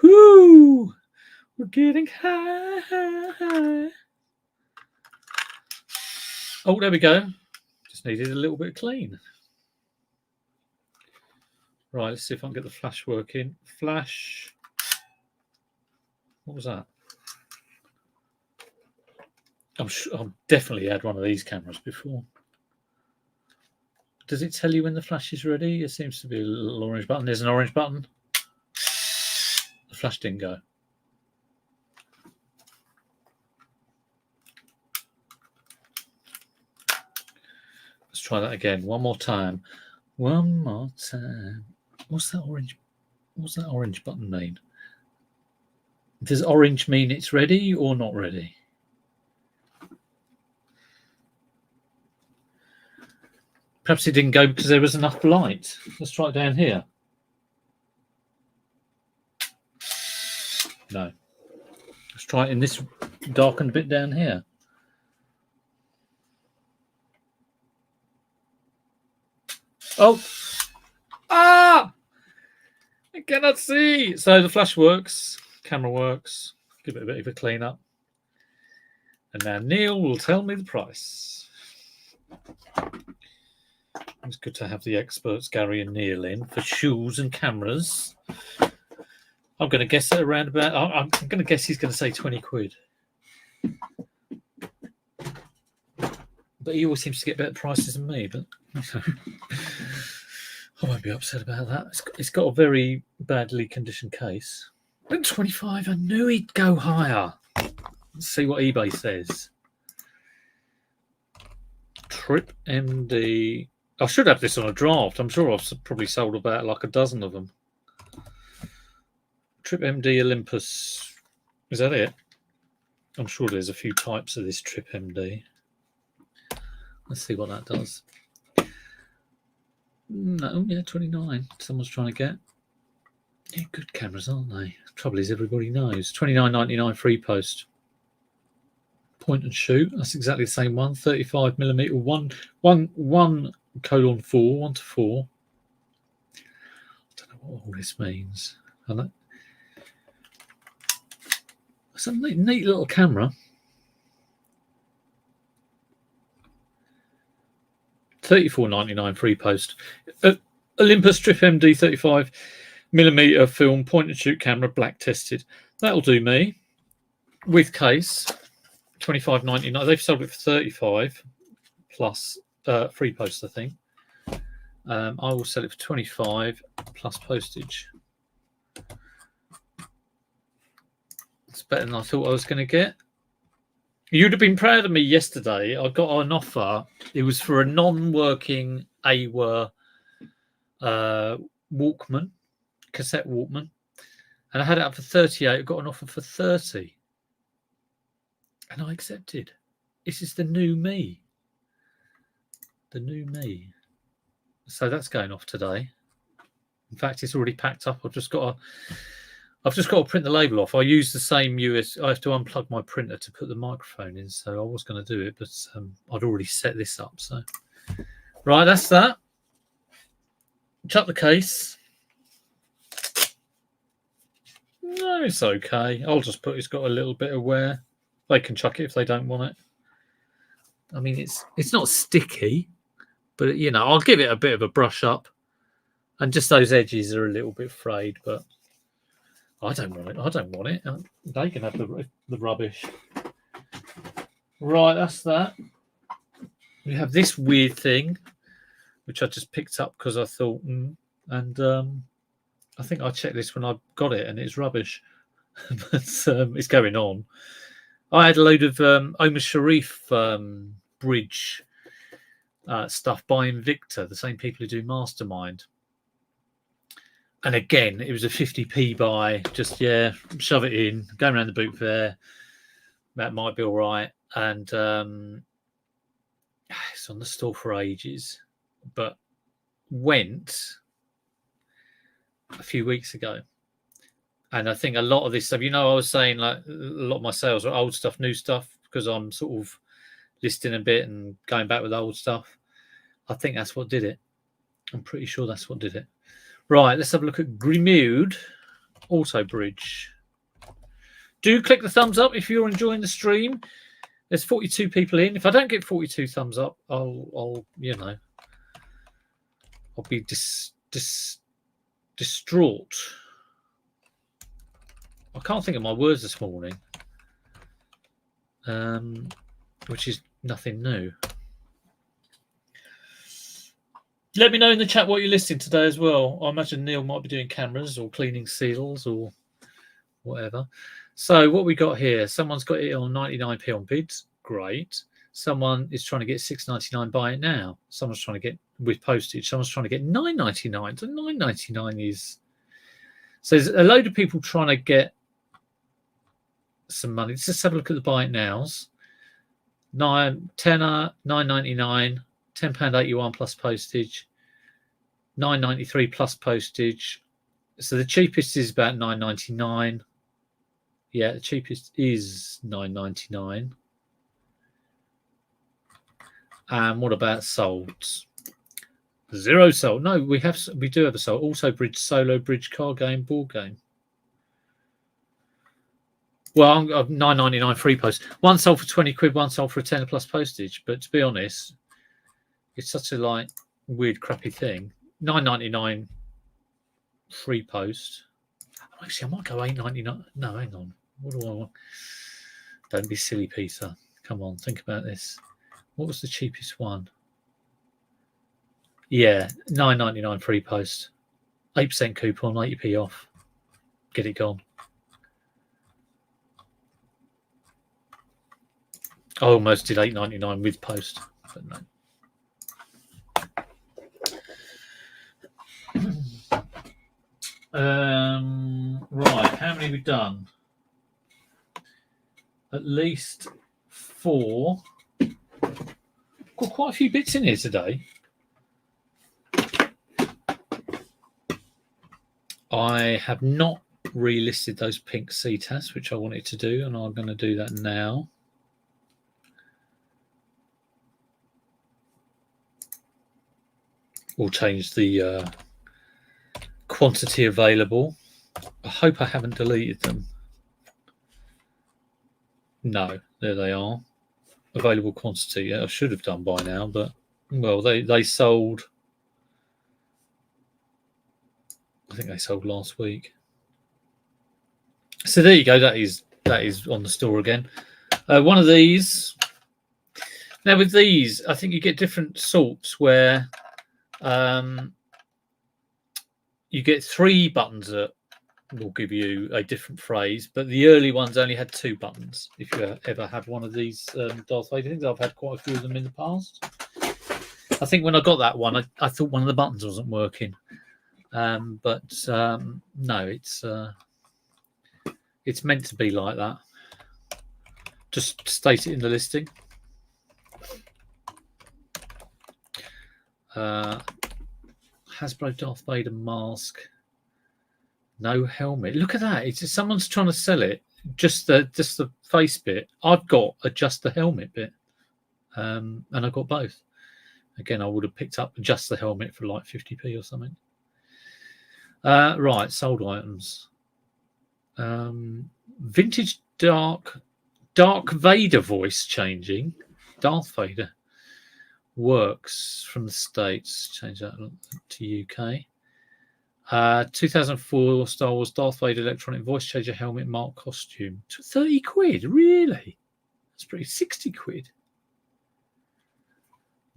Whoo! We're getting high. Oh, there we go. Just needed a little bit of clean. Right, let's see if I can get the flash working. Flash. What was that? I've definitely had one of these cameras before. Does it tell you when the flash is ready? It seems to be a little orange button. There's an orange button. The flash didn't go. Let's try that again. One more time. One more time. What's that orange button mean? Does orange mean it's ready or not ready? Perhaps it didn't go because there was enough light. Let's try it down here. No. Let's try it in this darkened bit down here. Oh! Ah! I cannot see. So the flash works. Camera works. Give it a bit of a clean up. And now Neil will tell me the price. It's good to have the experts, Gary and Neil, in for shoes and cameras. I'm going to guess it around about. I'm going to guess he's going to say 20 quid. But he always seems to get better prices than me. But I won't be upset about that. It's got a very badly conditioned case. But 25, I knew he'd go higher. Let's see what eBay says. Trip MD. I should have this on a draft. I'm sure I've probably sold about like a dozen of them. Trip MD Olympus. Is that it? I'm sure there's a few types of this Trip MD. Let's see what that does. No, yeah, 29. Someone's trying to get. Yeah, good cameras, aren't they? Trouble is, everybody knows. $29.99 free post. point and shoot. That's exactly the same one. 35mm, 1:4, 1 to 4. I don't know what all this means. It's a neat little camera. 34.99 free post. Olympus Trip MD 35mm film point and shoot camera, black tested. That'll do me. With case, $25.99. They've sold it for $35 plus free post, I think. I will sell it for $25 plus postage. It's better than I thought I was going to get. You'd have been proud of me yesterday. I got an offer. It was for a non-working Aiwa Walkman, cassette Walkman, and I had it up for 38. I got an offer for 30, and I accepted. This is the new me. The new me. So that's going off today. In fact, it's already packed up. I've just got to print the label off. I use the same I have to unplug my printer to put the microphone in, so I was going to do it, but I'd already set this up. So, right, that's that. Chuck the case. No, it's okay. I'll just put it's got a little bit of wear. They can chuck it if they don't want it. I mean, it's not sticky, but you know, I'll give it a bit of a brush up, and just those edges are a little bit frayed, but I don't want it. I don't want it. They can have the rubbish. Right, that's that. We have this weird thing, which I just picked up because I thought, and I think I checked this when I got it, and it's rubbish. But it's going on. I had a load of Omar Sharif bridge stuff by Invicta, the same people who do Mastermind. And again, it was a 50p buy. Just, shove it in, going around the boot fair. That might be all right. And it's on the store for ages. But went a few weeks ago. And I think a lot of this stuff, I was saying like a lot of my sales are old stuff, new stuff, because I'm sort of listing a bit and going back with old stuff. I think that's what did it. I'm pretty sure that's what did it. Right, let's have a look at Grimude Auto Bridge. Do click the thumbs up if you're enjoying the stream. There's 42 people in. If I don't get 42 thumbs up, I'll be distraught. I can't think of my words this morning, which is nothing new. Let me know in the chat what you're listing today as well. I imagine Neil might be doing cameras or cleaning seals or whatever. So what we got here, someone's got it on 99p on bids. Great. Someone is trying to get $6.99 buy it now. Someone's trying to get with postage. Someone's trying to get $9.99. So $9.99 is... So there's a load of people trying to get some money. Let's just have a look at the buy it nows. Tenner, $9.99. £10.81 plus postage, $9.93 plus postage. So the cheapest is about $9.99. Yeah, the cheapest is $9.99. And what about solds? Zero sold. No, we do have a sold. Also, bridge solo bridge card game board game. Well, I'm $9.99 free post. One sold for 20 quid. One sold for a tenner plus postage. But to be honest, it's such a weird, crappy thing. $9.99 free post. Actually, I might go $8.99. No, hang on. What do I want? Don't be silly, Peter. Come on, think about this. What was the cheapest one? Yeah, $9.99 free post. 8% coupon, 80p off. Get it gone. I almost did $8.99 with post, but no. Right, how many have we done? At least 4. Got quite a few bits in here today. I have not relisted those pink CTAS, which I wanted to do, and I'm going to do that now. We'll change the quantity available. I hope I haven't deleted them. No, there they are. Available quantity. I should have done by now, but well, they sold. I think they sold last week. So there you go. That is on the store again. One of these. Now with these, I think you get different sorts where you get 3 buttons that will give you a different phrase, but the early ones only had 2 buttons. If you ever had one of these Darth Vader things, I've had quite a few of them in the past. I think when I got that one, I thought one of the buttons wasn't working, but no, it's meant to be like that. Just state it in the listing. Hasbro Darth Vader mask, no helmet. Look at that! It's someone's trying to sell it. Just the face bit. I've got just the helmet bit, and I got both. Again, I would have picked up just the helmet for like 50p or something. Right, sold items. Vintage Dark Vader voice changing. Darth Vader works from the States. Change that to UK. 2004 Star Wars Darth Vader electronic voice changer helmet mark costume. 30 quid, really? That's pretty. 60 quid.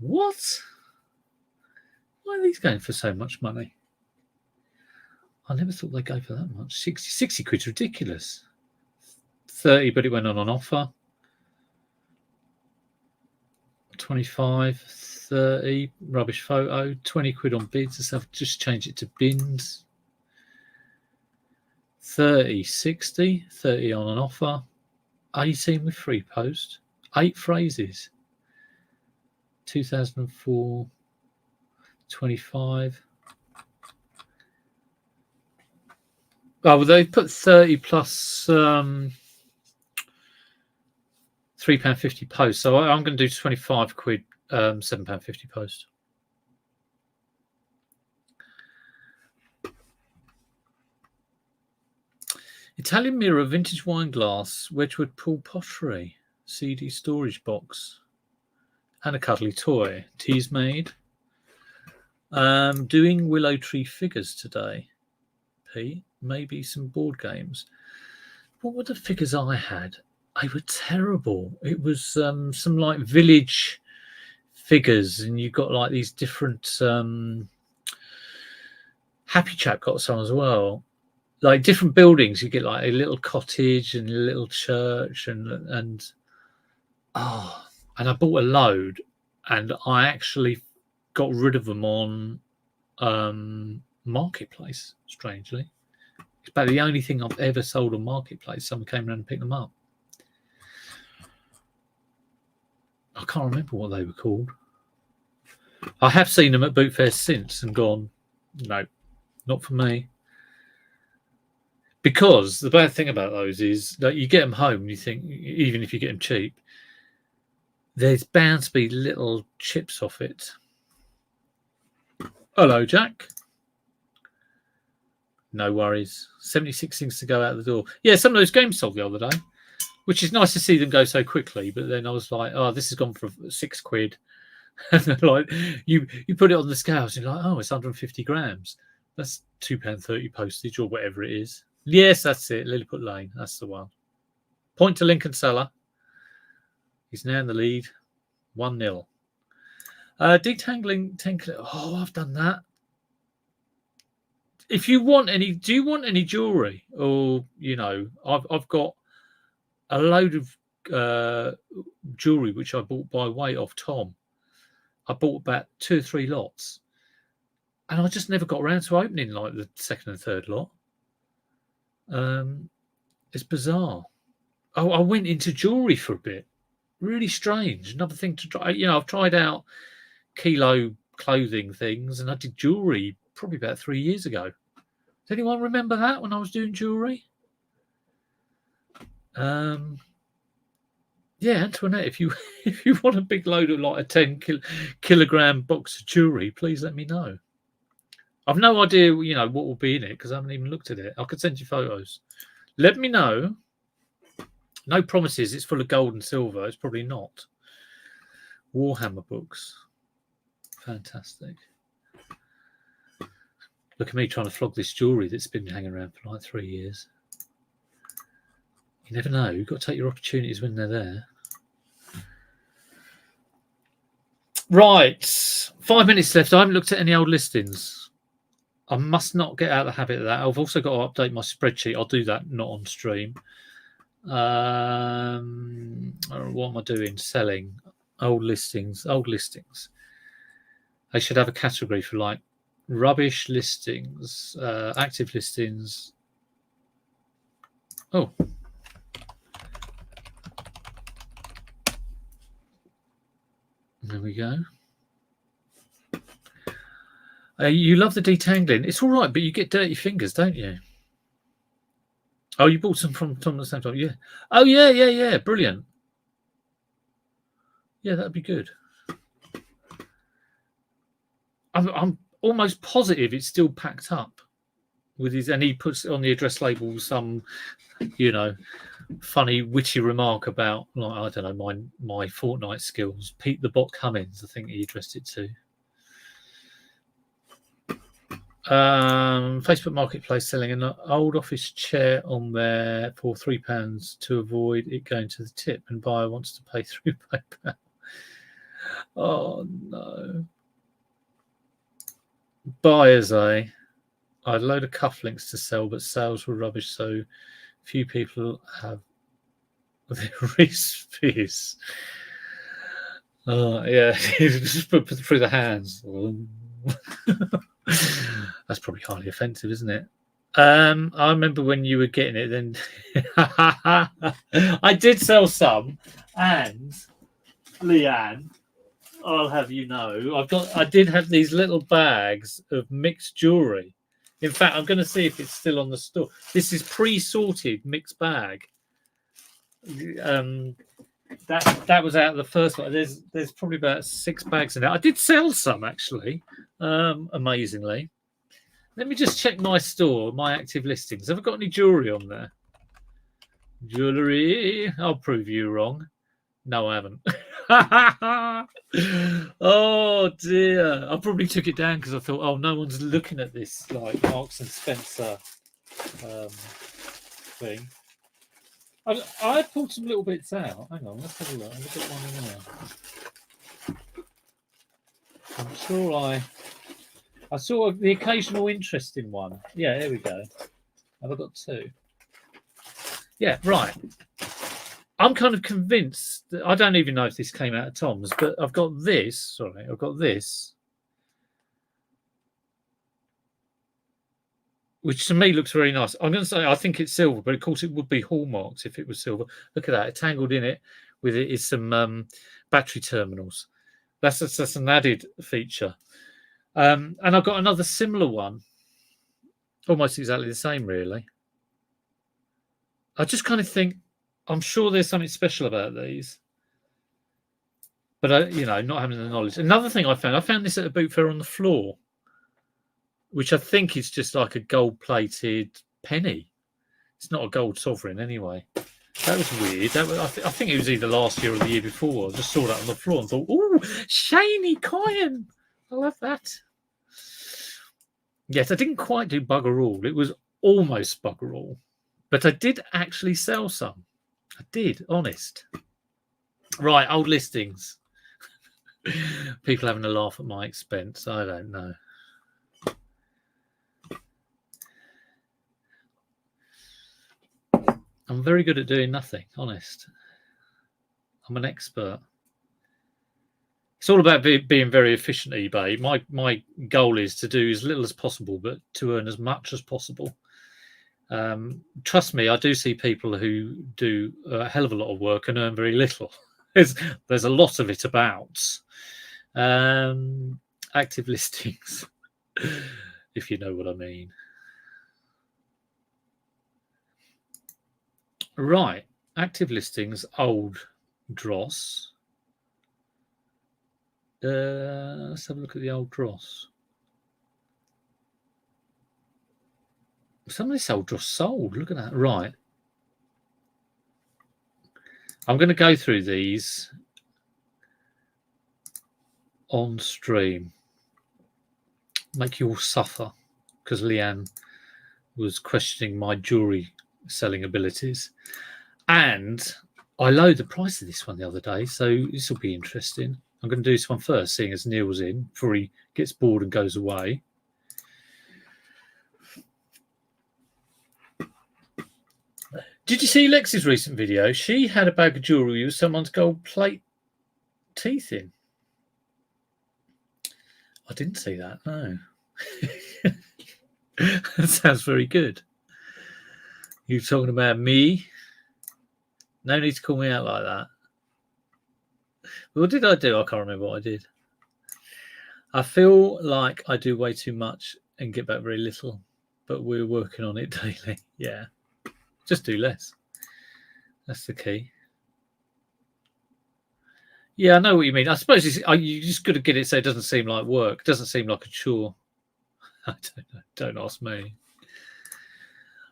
What? Why are these going for so much money? I never thought they'd go for that much. 60 quid's ridiculous. 30, but it went on offer. 25, 30, rubbish photo. 20 quid on bids. Let's just change it to bins. 30, 60, 30 on an offer. 18 with free post. 8 phrases. 2004, 25. Oh, well, they put 30 plus £3.50 post. So I'm going to do 25 quid, £7.50 post. Italian mirror, vintage wine glass, Wedgwood pool pottery, CD storage box, and a cuddly toy. Teas made. Doing willow tree figures today. P. Maybe some board games. What were the figures I had? They were terrible. It was some like village figures, and you got like these different. Happy Chap got some as well. Like different buildings, you get like a little cottage and a little church, and I bought a load, and I actually got rid of them on Marketplace. Strangely, it's about the only thing I've ever sold on Marketplace. Someone came around and picked them up. I can't remember what they were called. I have seen them at Boot Fair since and gone, no, not for me. Because the bad thing about those is that you get them home and you think, even if you get them cheap, there's bound to be little chips off it. Hello, Jack. No worries. 76 things to go out the door. Yeah, some of those games sold the other day, which is nice to see them go so quickly. But then I was like, oh, this has gone for 6 quid. And then like you put it on the scales and you're like, oh, it's 150 grams. That's £2.30 postage or whatever it is. Yes, that's it. Lilliput Lane. That's the one. Point to Lincoln Seller. He's now in the lead. 1-0. Detangling 10. Oh, I've done that. If you want any, do you want any jewelry? Or, you know, I've got a load of jewelry which I bought by weight off Tom. I bought about 2 or 3 lots. And I just never got around to opening like the second and third lot. It's bizarre. Oh, I went into jewelry for a bit. Really strange. Another thing to try. You know, I've tried out kilo clothing things, and I did jewelry probably about 3 years ago. Does anyone remember that when I was doing jewelry? Yeah, Antoinette, if you if you want a big load of like a 10 kilogram box of jewelry, please let me know. I've no idea, what will be in it because I haven't even looked at it. I could send you photos. Let me know. No promises. It's full of gold and silver. It's probably not. Warhammer books. Fantastic. Look at me trying to flog this jewelry that's been hanging around for like 3 years. You never know. You've got to take your opportunities when they're there. Right. 5 minutes left. I haven't looked at any old listings. I must not get out of the habit of that. I've also got to update my spreadsheet. I'll do that not on stream. What am I doing? Selling old listings. I should have a category for like rubbish listings, active listings. Oh. There we go. You love the detangling. It's all right, but you get dirty fingers, don't you? Oh, you bought some from Tom at the same time? Yeah. Oh, yeah. Brilliant. Yeah, that'd be good. I'm almost positive it's still packed up with his, and he puts on the address label some, funny, witty remark about, like, I don't know, my Fortnite skills. Pete the Bot Cummins, I think he addressed it to. Facebook Marketplace selling an old office chair on there for £3 to avoid it going to the tip, and buyer wants to pay through PayPal. Oh no. Buyers, I had a load of cufflinks to sell, but sales were rubbish, so few people have their wrist. Oh yeah, just put through the hands. That's probably highly offensive, isn't it? I remember when you were getting it. Then I did sell some, and Leanne, I'll have you know, I did have these little bags of mixed jewelry. In fact, I'm going to see if it's still on the store. This is pre-sorted mixed bag. That was out of the first one. There's probably about 6 bags in it. I did sell some actually, amazingly. Let me just check my store, my active listings. Have I got any jewelry on there? Jewelry. I'll prove you wrong. No, I haven't. Oh dear. I probably took it down because I thought, oh, no one's looking at this like Marks and Spencer thing. I pulled some little bits out. Hang on, let's have a look. I've got one in there. I'm sure I saw the occasional interesting one. Yeah, here we go. Have I got 2? Yeah, right. I'm kind of convinced that I don't even know if this came out of Tom's, but I've got this. Sorry, I've got this, which to me looks very nice. I'm going to say I think it's silver, but of course it would be hallmarks if it was silver. Look at that. Tangled in it with it is some battery terminals. That's an added feature. And I've got another similar one, almost exactly the same, really. I just kind of think, I'm sure there's something special about these, but not having the knowledge. Another thing I found this at a boot fair on the floor, which I think is just like a gold-plated penny. It's not a gold sovereign anyway. That was weird. I think it was either last year or the year before. I just saw that on the floor and thought, "Oh, shiny coin! I love that." Yes, I didn't quite do bugger all. It was almost bugger all, but I did actually sell some. I did, honest. Right, old listings. People having a laugh at my expense. I don't know. I'm very good at doing nothing, honest. I'm an expert. It's all about being very efficient, eBay. My goal is to do as little as possible, but to earn as much as possible. Trust me, I do see people who do a hell of a lot of work and earn very little. There's a lot of it about. Active listings, if you know what I mean. Right, active listings, old. dross. Let's have a look at the old dross. Some of this old dross sold. Look at that. Right. I'm going to go through these on stream. Make you all suffer, because Leanne was questioning my jewelry selling abilities. And I lowered the price of this one the other day, so this will be interesting. I'm going to do this one first, seeing as Neil's in, before he gets bored and goes away. Did you see Lexi's recent video? She had a bag of jewellery with someone's gold plate teeth in. I didn't see that, no. That sounds very good. You talking about me? No need to call me out like that. What did I do? I can't remember what I did. I feel like I do way too much and get back very little, but we're working on it daily. Yeah. Just do less. That's the key. Yeah, I know what you mean. I suppose you just got to get it so it doesn't seem like work. It doesn't seem like a chore. I don't know. Don't ask me.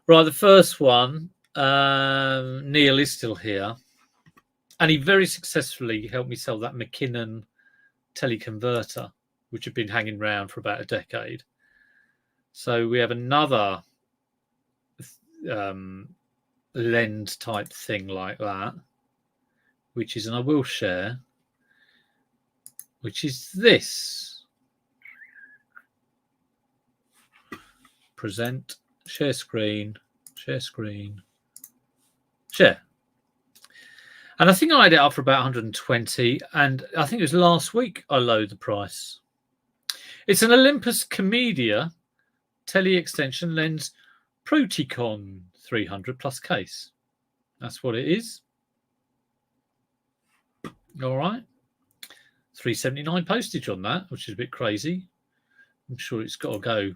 Right, the first one, Neil is still here. And he very successfully helped me sell that McKinnon teleconverter, which had been hanging around for about a decade. So we have another lens type thing like that, which is, and I will share, which is this. Present, share screen, share screen, share. And I think I had it up for about 120, and I think it was last week I lowered the price. It's an Olympus Comedia tele extension lens Proticon 300 plus case. That's what it is. All right. $3.79 postage on that, which is a bit crazy. I'm sure it's got to go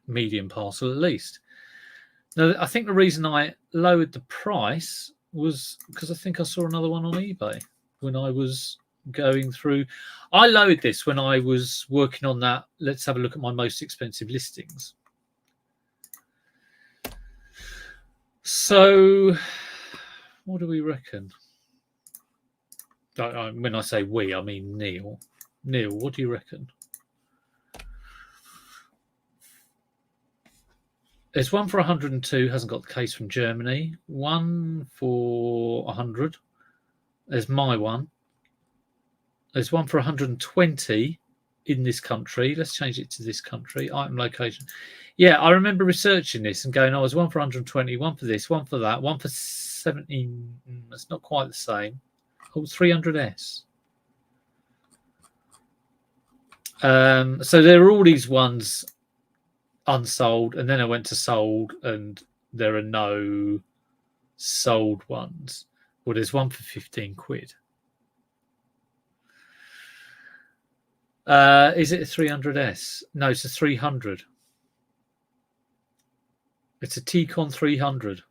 medium parcel at least. Now, I think the reason I lowered the price was because I think I saw another one on eBay when I was going through. I lowered this when I was working on that. Let's have a look at my most expensive listings. So, what do we reckon? When I say we, I mean Neil. Neil, what do you reckon? There's one for 102, hasn't got the case from Germany. One for 100. There's my one. There's one for 120 in this country. Let's change it to this country. Item location. Yeah, I remember researching this and going, oh, there's one for 120, one for this, one for that, one for 17. It's not quite the same. Oh, 300S. So there are all these ones unsold, and then I went to sold, and there are no sold ones. Well, there's one for 15 quid. Is it a 300S? No, it's a 300. It's a Tikon 300.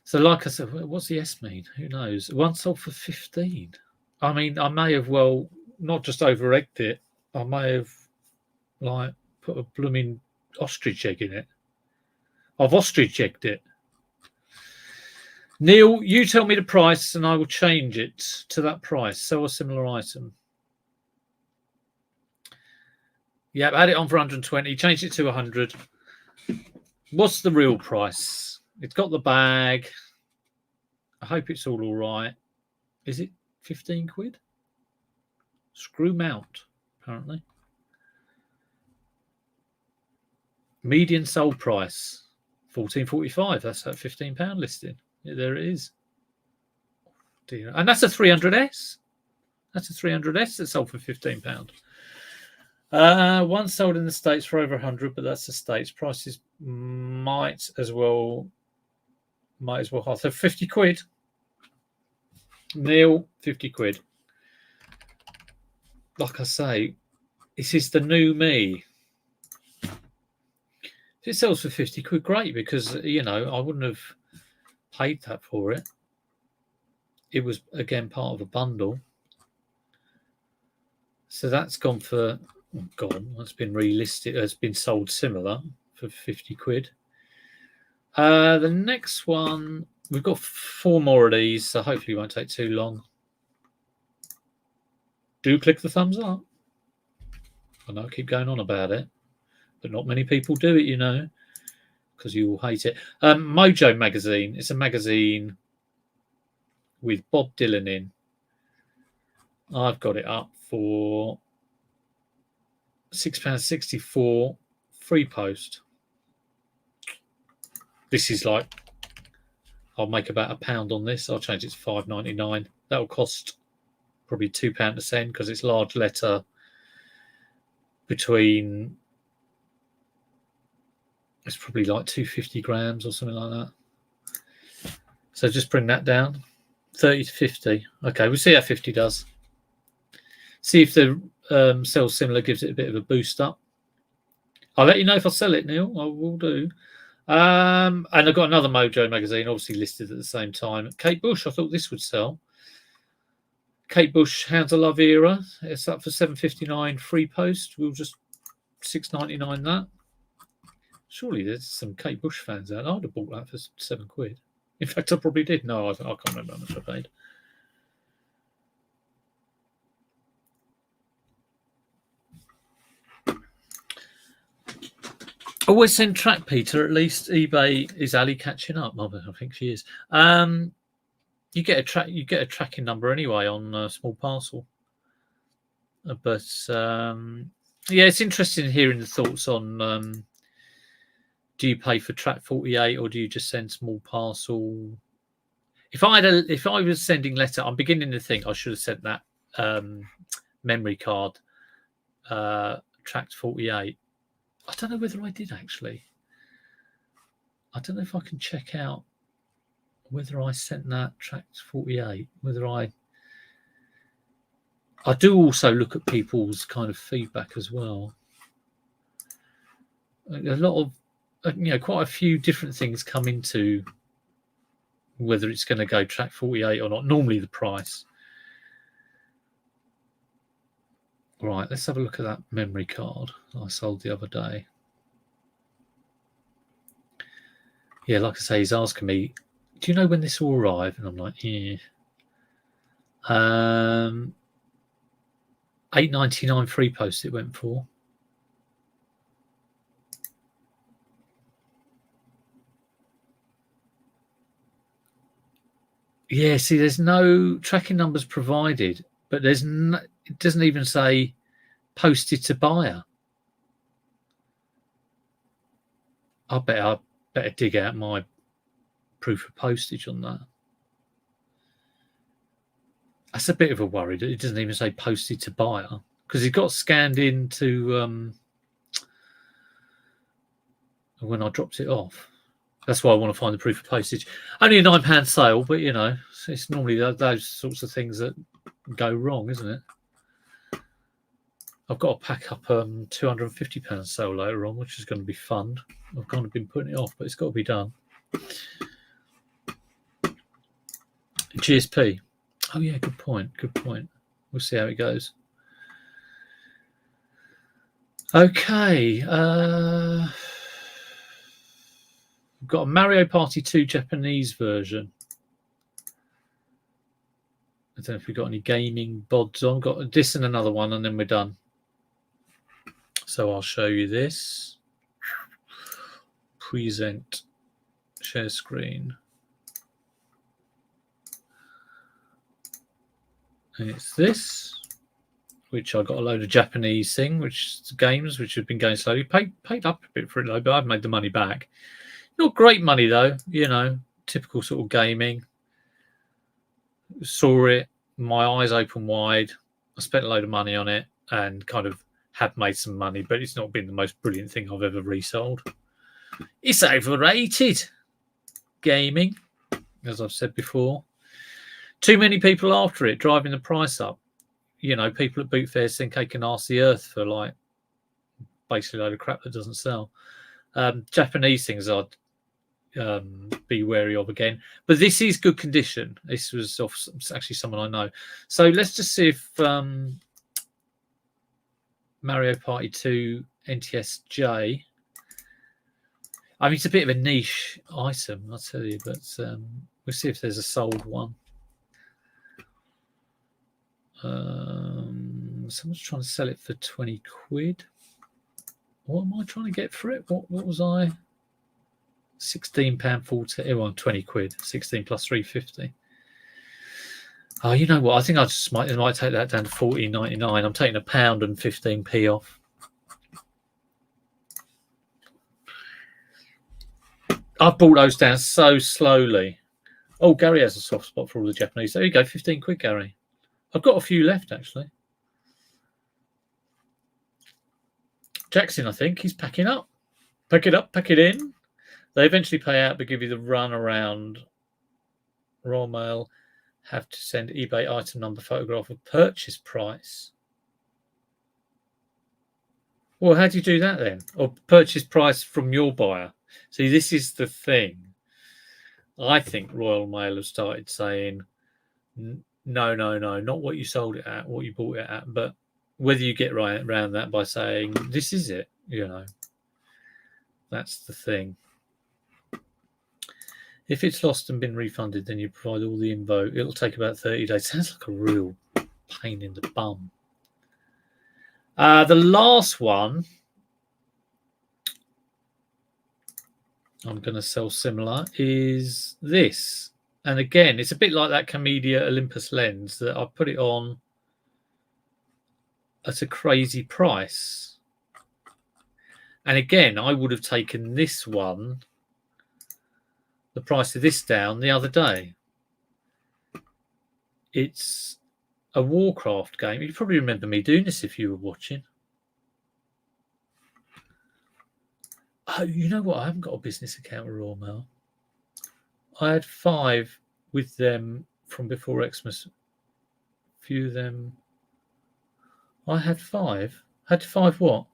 So like I said, what's the S mean? Who knows? One sold for 15. I mean, I may have, well, not just over-egged it. I may have, like, put a blooming ostrich egg in it. I've ostrich egged it. Neil, you tell me the price and I will change it to that price. Sell a similar item. Yeah, I had it on for 120. Changed it to 100. What's the real price? It's got the bag. I hope it's all right. Is it 15 quid? Screw mount, apparently. Median sold price, £14.45. That's that £15 listing. Yeah, there it is. Dear. And that's a 300S. That's a 300S that sold for £15. One sold in the States for over 100, but that's the States. Prices might as well half. So 50 quid. Neil, 50 quid. Like I say, this is the new me. If it sells for 50 quid, great, because, you know, I wouldn't have paid that for it. It was, again, part of a bundle. So that's gone for, that's been relisted, it's been sold similar for 50 quid. The next one, we've got 4 more of these, so hopefully it won't take too long. Do click the thumbs up. I know I keep going on about it, but not many people do it, you know, because you all hate it. Mojo magazine. It's a magazine with Bob Dylan in. I've got it up for £6.64 free post. This is like, I'll make about £1 on this. I'll change it to £5.99. That'll cost probably £2 to send because it's large letter between, it's probably like 250 grams or something like that. So just bring that down, 30 to 50. Okay, we'll see how 50 does. See if the sell similar gives it a bit of a boost up. I'll let you know if I sell it, Neil. I will do. And I've got another Mojo magazine, obviously listed at the same time. Kate Bush, I thought this would sell. Kate Bush Hounds of Love era. It's up for £7.59 free post. We'll just £6.99 that. Surely there's some Kate Bush fans out. I'd have bought that for £7. In fact, I probably did. No, I can't remember how much I paid. Always send track, Peter. At least eBay is Ali catching up. I think she is. You get a tracking number anyway on small parcel. But yeah, it's interesting hearing the thoughts on do you pay for track 48 or do you just send small parcel? If I was sending letter, I'm beginning to think I should have sent that memory card tracked 48. I don't know whether I did actually. I don't know if I can check out whether I sent that tracked 48. Whether I do also look at people's kind of feedback as well. A lot of, quite a few different things come into whether it's going to go track 48 or not. Normally the price. Right, let's have a look at that memory card I sold the other day. Yeah, like I say, he's asking me, do you know when this will arrive? And I'm like, yeah. $8.99 free post it went for. Yeah, see, there's no tracking numbers provided, but there's no, it doesn't even say posted to buyer. I better dig out my proof of postage on that. That's a bit of a worry that it doesn't even say posted to buyer because it got scanned into when I dropped it off. That's why I want to find the proof of postage. Only a £9 sale, but it's normally those sorts of things that go wrong, isn't it? I've got to pack up £250 sale later on, which is going to be fun. I've kind of been putting it off, but it's got to be done. GSP. Oh yeah, good point. Good point. We'll see how it goes. Okay. We've got a Mario Party 2 Japanese version. I don't know if we've got any gaming bods on. Got this and another one, and then we're done. So I'll show you this. Present. Share screen. And it's this, which I got a load of Japanese games, which have been going slowly. Paid up a bit for it though, but I've made the money back. Not great money though, typical sort of gaming. Saw it, my eyes open wide. I spent a load of money on it and kind of have made some money, but it's not been the most brilliant thing I've ever resold. It's overrated, gaming, as I've said before. Too many people after it, driving the price up. People at boot fairs think they can ask the earth for like basically a load of crap that doesn't sell. Japanese things are be wary of again. But this is good condition. This was actually someone I know. So let's just see if Mario Party 2 NTSJ. I mean, it's a bit of a niche item, I'll tell you, but we'll see if there's a sold one. Someone's trying to sell it for 20 quid. What am I trying to get for it? What was I? £16.40. Well, 20 quid. 16 plus 3.50. Oh, you know what? I think I just might take that down to 14.99. I'm taking £1 and 15p off. I've brought those down so slowly. Oh, Gary has a soft spot for all the Japanese. There you go, 15 quid, Gary. I've got a few left, actually. Jackson, I think, he's packing up. Pack it up, pack it in. They eventually pay out, but give you the run around. Royal Mail have to send eBay item number, photograph of purchase price. Well, how do you do that then? Or purchase price from your buyer? See, this is the thing. I think Royal Mail have started saying, no, not what you sold it at, what you bought it at, but whether you get right around that by saying, this is it, you know. That's the thing. If it's lost and been refunded, then you provide all the info. It'll take about 30 days. Sounds like a real pain in the bum. The last one, I'm going to sell similar, is this. And again, it's a bit like that Camedia Olympus lens that I put it on at a crazy price. And again, I would have taken this one, the price of this down the other day. It's a Warcraft game. You probably remember me doing this if you were watching. Oh, you know what? I haven't got a business account with Royal Mail. I had 5 with them from before Xmas. Few of them. I had 5. Had 5 what?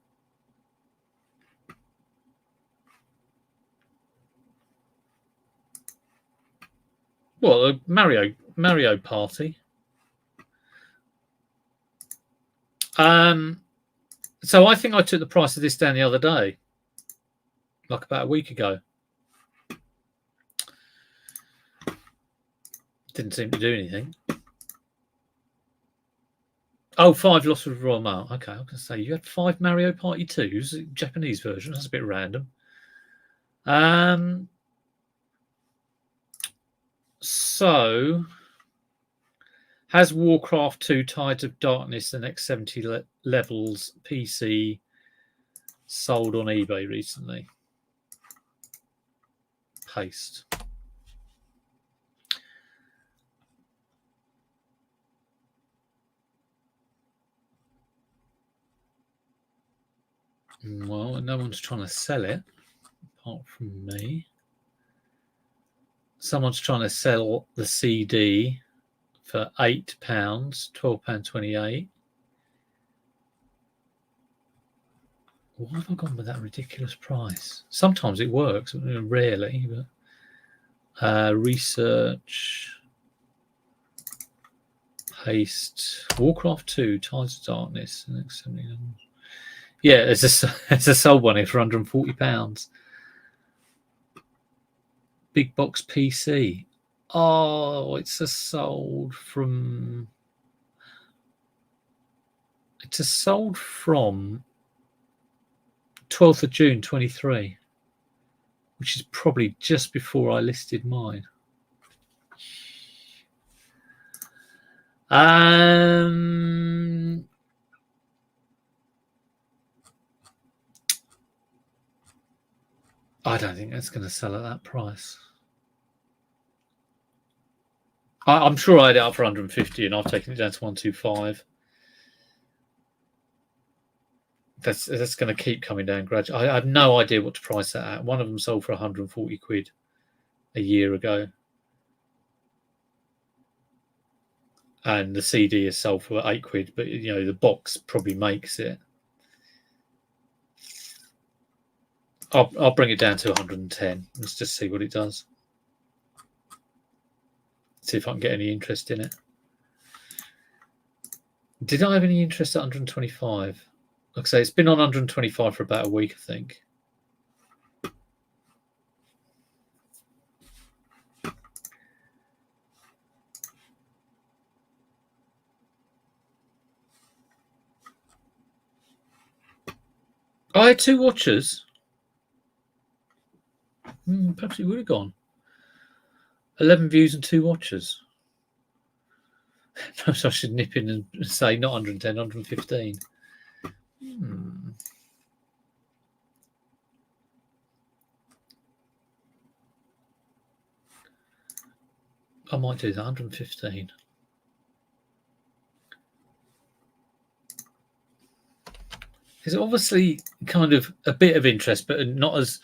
Well, a Mario Party. So I think I took the price of this down the other day, like about a week ago. Didn't seem to do anything. Oh, 5 lost with Royal Mail. Okay, I was going to say, you had 5 Mario Party 2s, Japanese version. That's a bit random. So, has Warcraft 2 Tides of Darkness, the next 70 levels PC sold on eBay recently? Paste. Well, no one's trying to sell it, apart from me. Someone's trying to sell the CD for £8, £12.28. Why have I gone with that ridiculous price? Sometimes it works, rarely, but research, paste, Warcraft 2, Tides of Darkness, the next 70 levels. Yeah, it's a sold one here for £140. Big box PC. Oh, it's a sold from 12th of June 23, which is probably just before I listed mine. I don't think that's going to sell at that price. I'm sure I had it up for 150 and I've taken it down to 125. That's going to keep coming down gradually. I have no idea what to price that at. One of them sold for 140 quid a year ago. And the CD is sold for 8 quid, but you know, the box probably makes it. I'll bring it down to 110. Let's just see what it does. See if I can get any interest in it. Did I have any interest at 125? Like I say, it's been on 125 for about a week, I think. I had 2 watchers. Perhaps it would have gone. 11 views and 2 watchers. Perhaps I should nip in and say not 110, 115. I might do that, 115. There's obviously kind of a bit of interest, but not as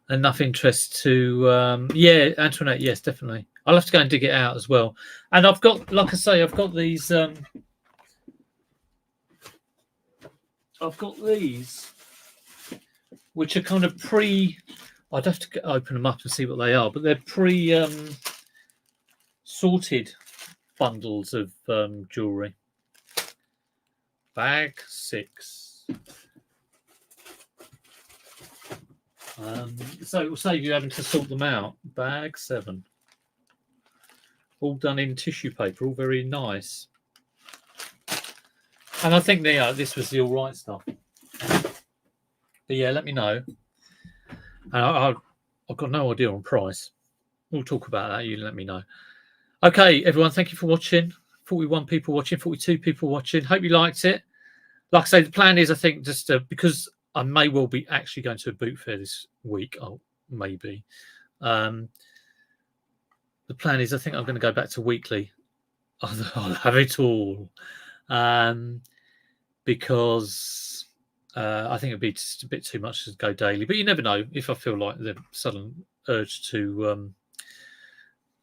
enough interest to yeah, Antoinette, yes, definitely. I'll have to go and dig it out as well. And I've got, like I say, I've got these which are kind of I'd have to open them up and see what they are, but they're sorted bundles of jewellery. Bag 6. So it will save you having to sort them out. Bag 7. All done in tissue paper, all very nice. And I think this was the all right stuff. But yeah, let me know. And I've got no idea on price. We'll talk about that. You let me know. Okay, everyone, thank you for watching. 41 people watching, 42 people watching. Hope you liked it. Like I say, the plan is, I think, just because I may well be actually going to a boot fair this week. Oh, maybe. The plan is, I think I'm going to go back to weekly. I'll have it all. Because I think it'd be just a bit too much to go daily. But you never know. If I feel like the sudden urge to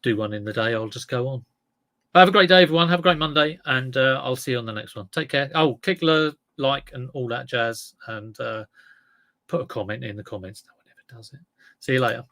do one in the day, I'll just go on. Have a great day, everyone. Have a great Monday, and I'll see you on the next one. Take care. Oh, click like and all that jazz, and put a comment in the comments. No one ever does it. See you later.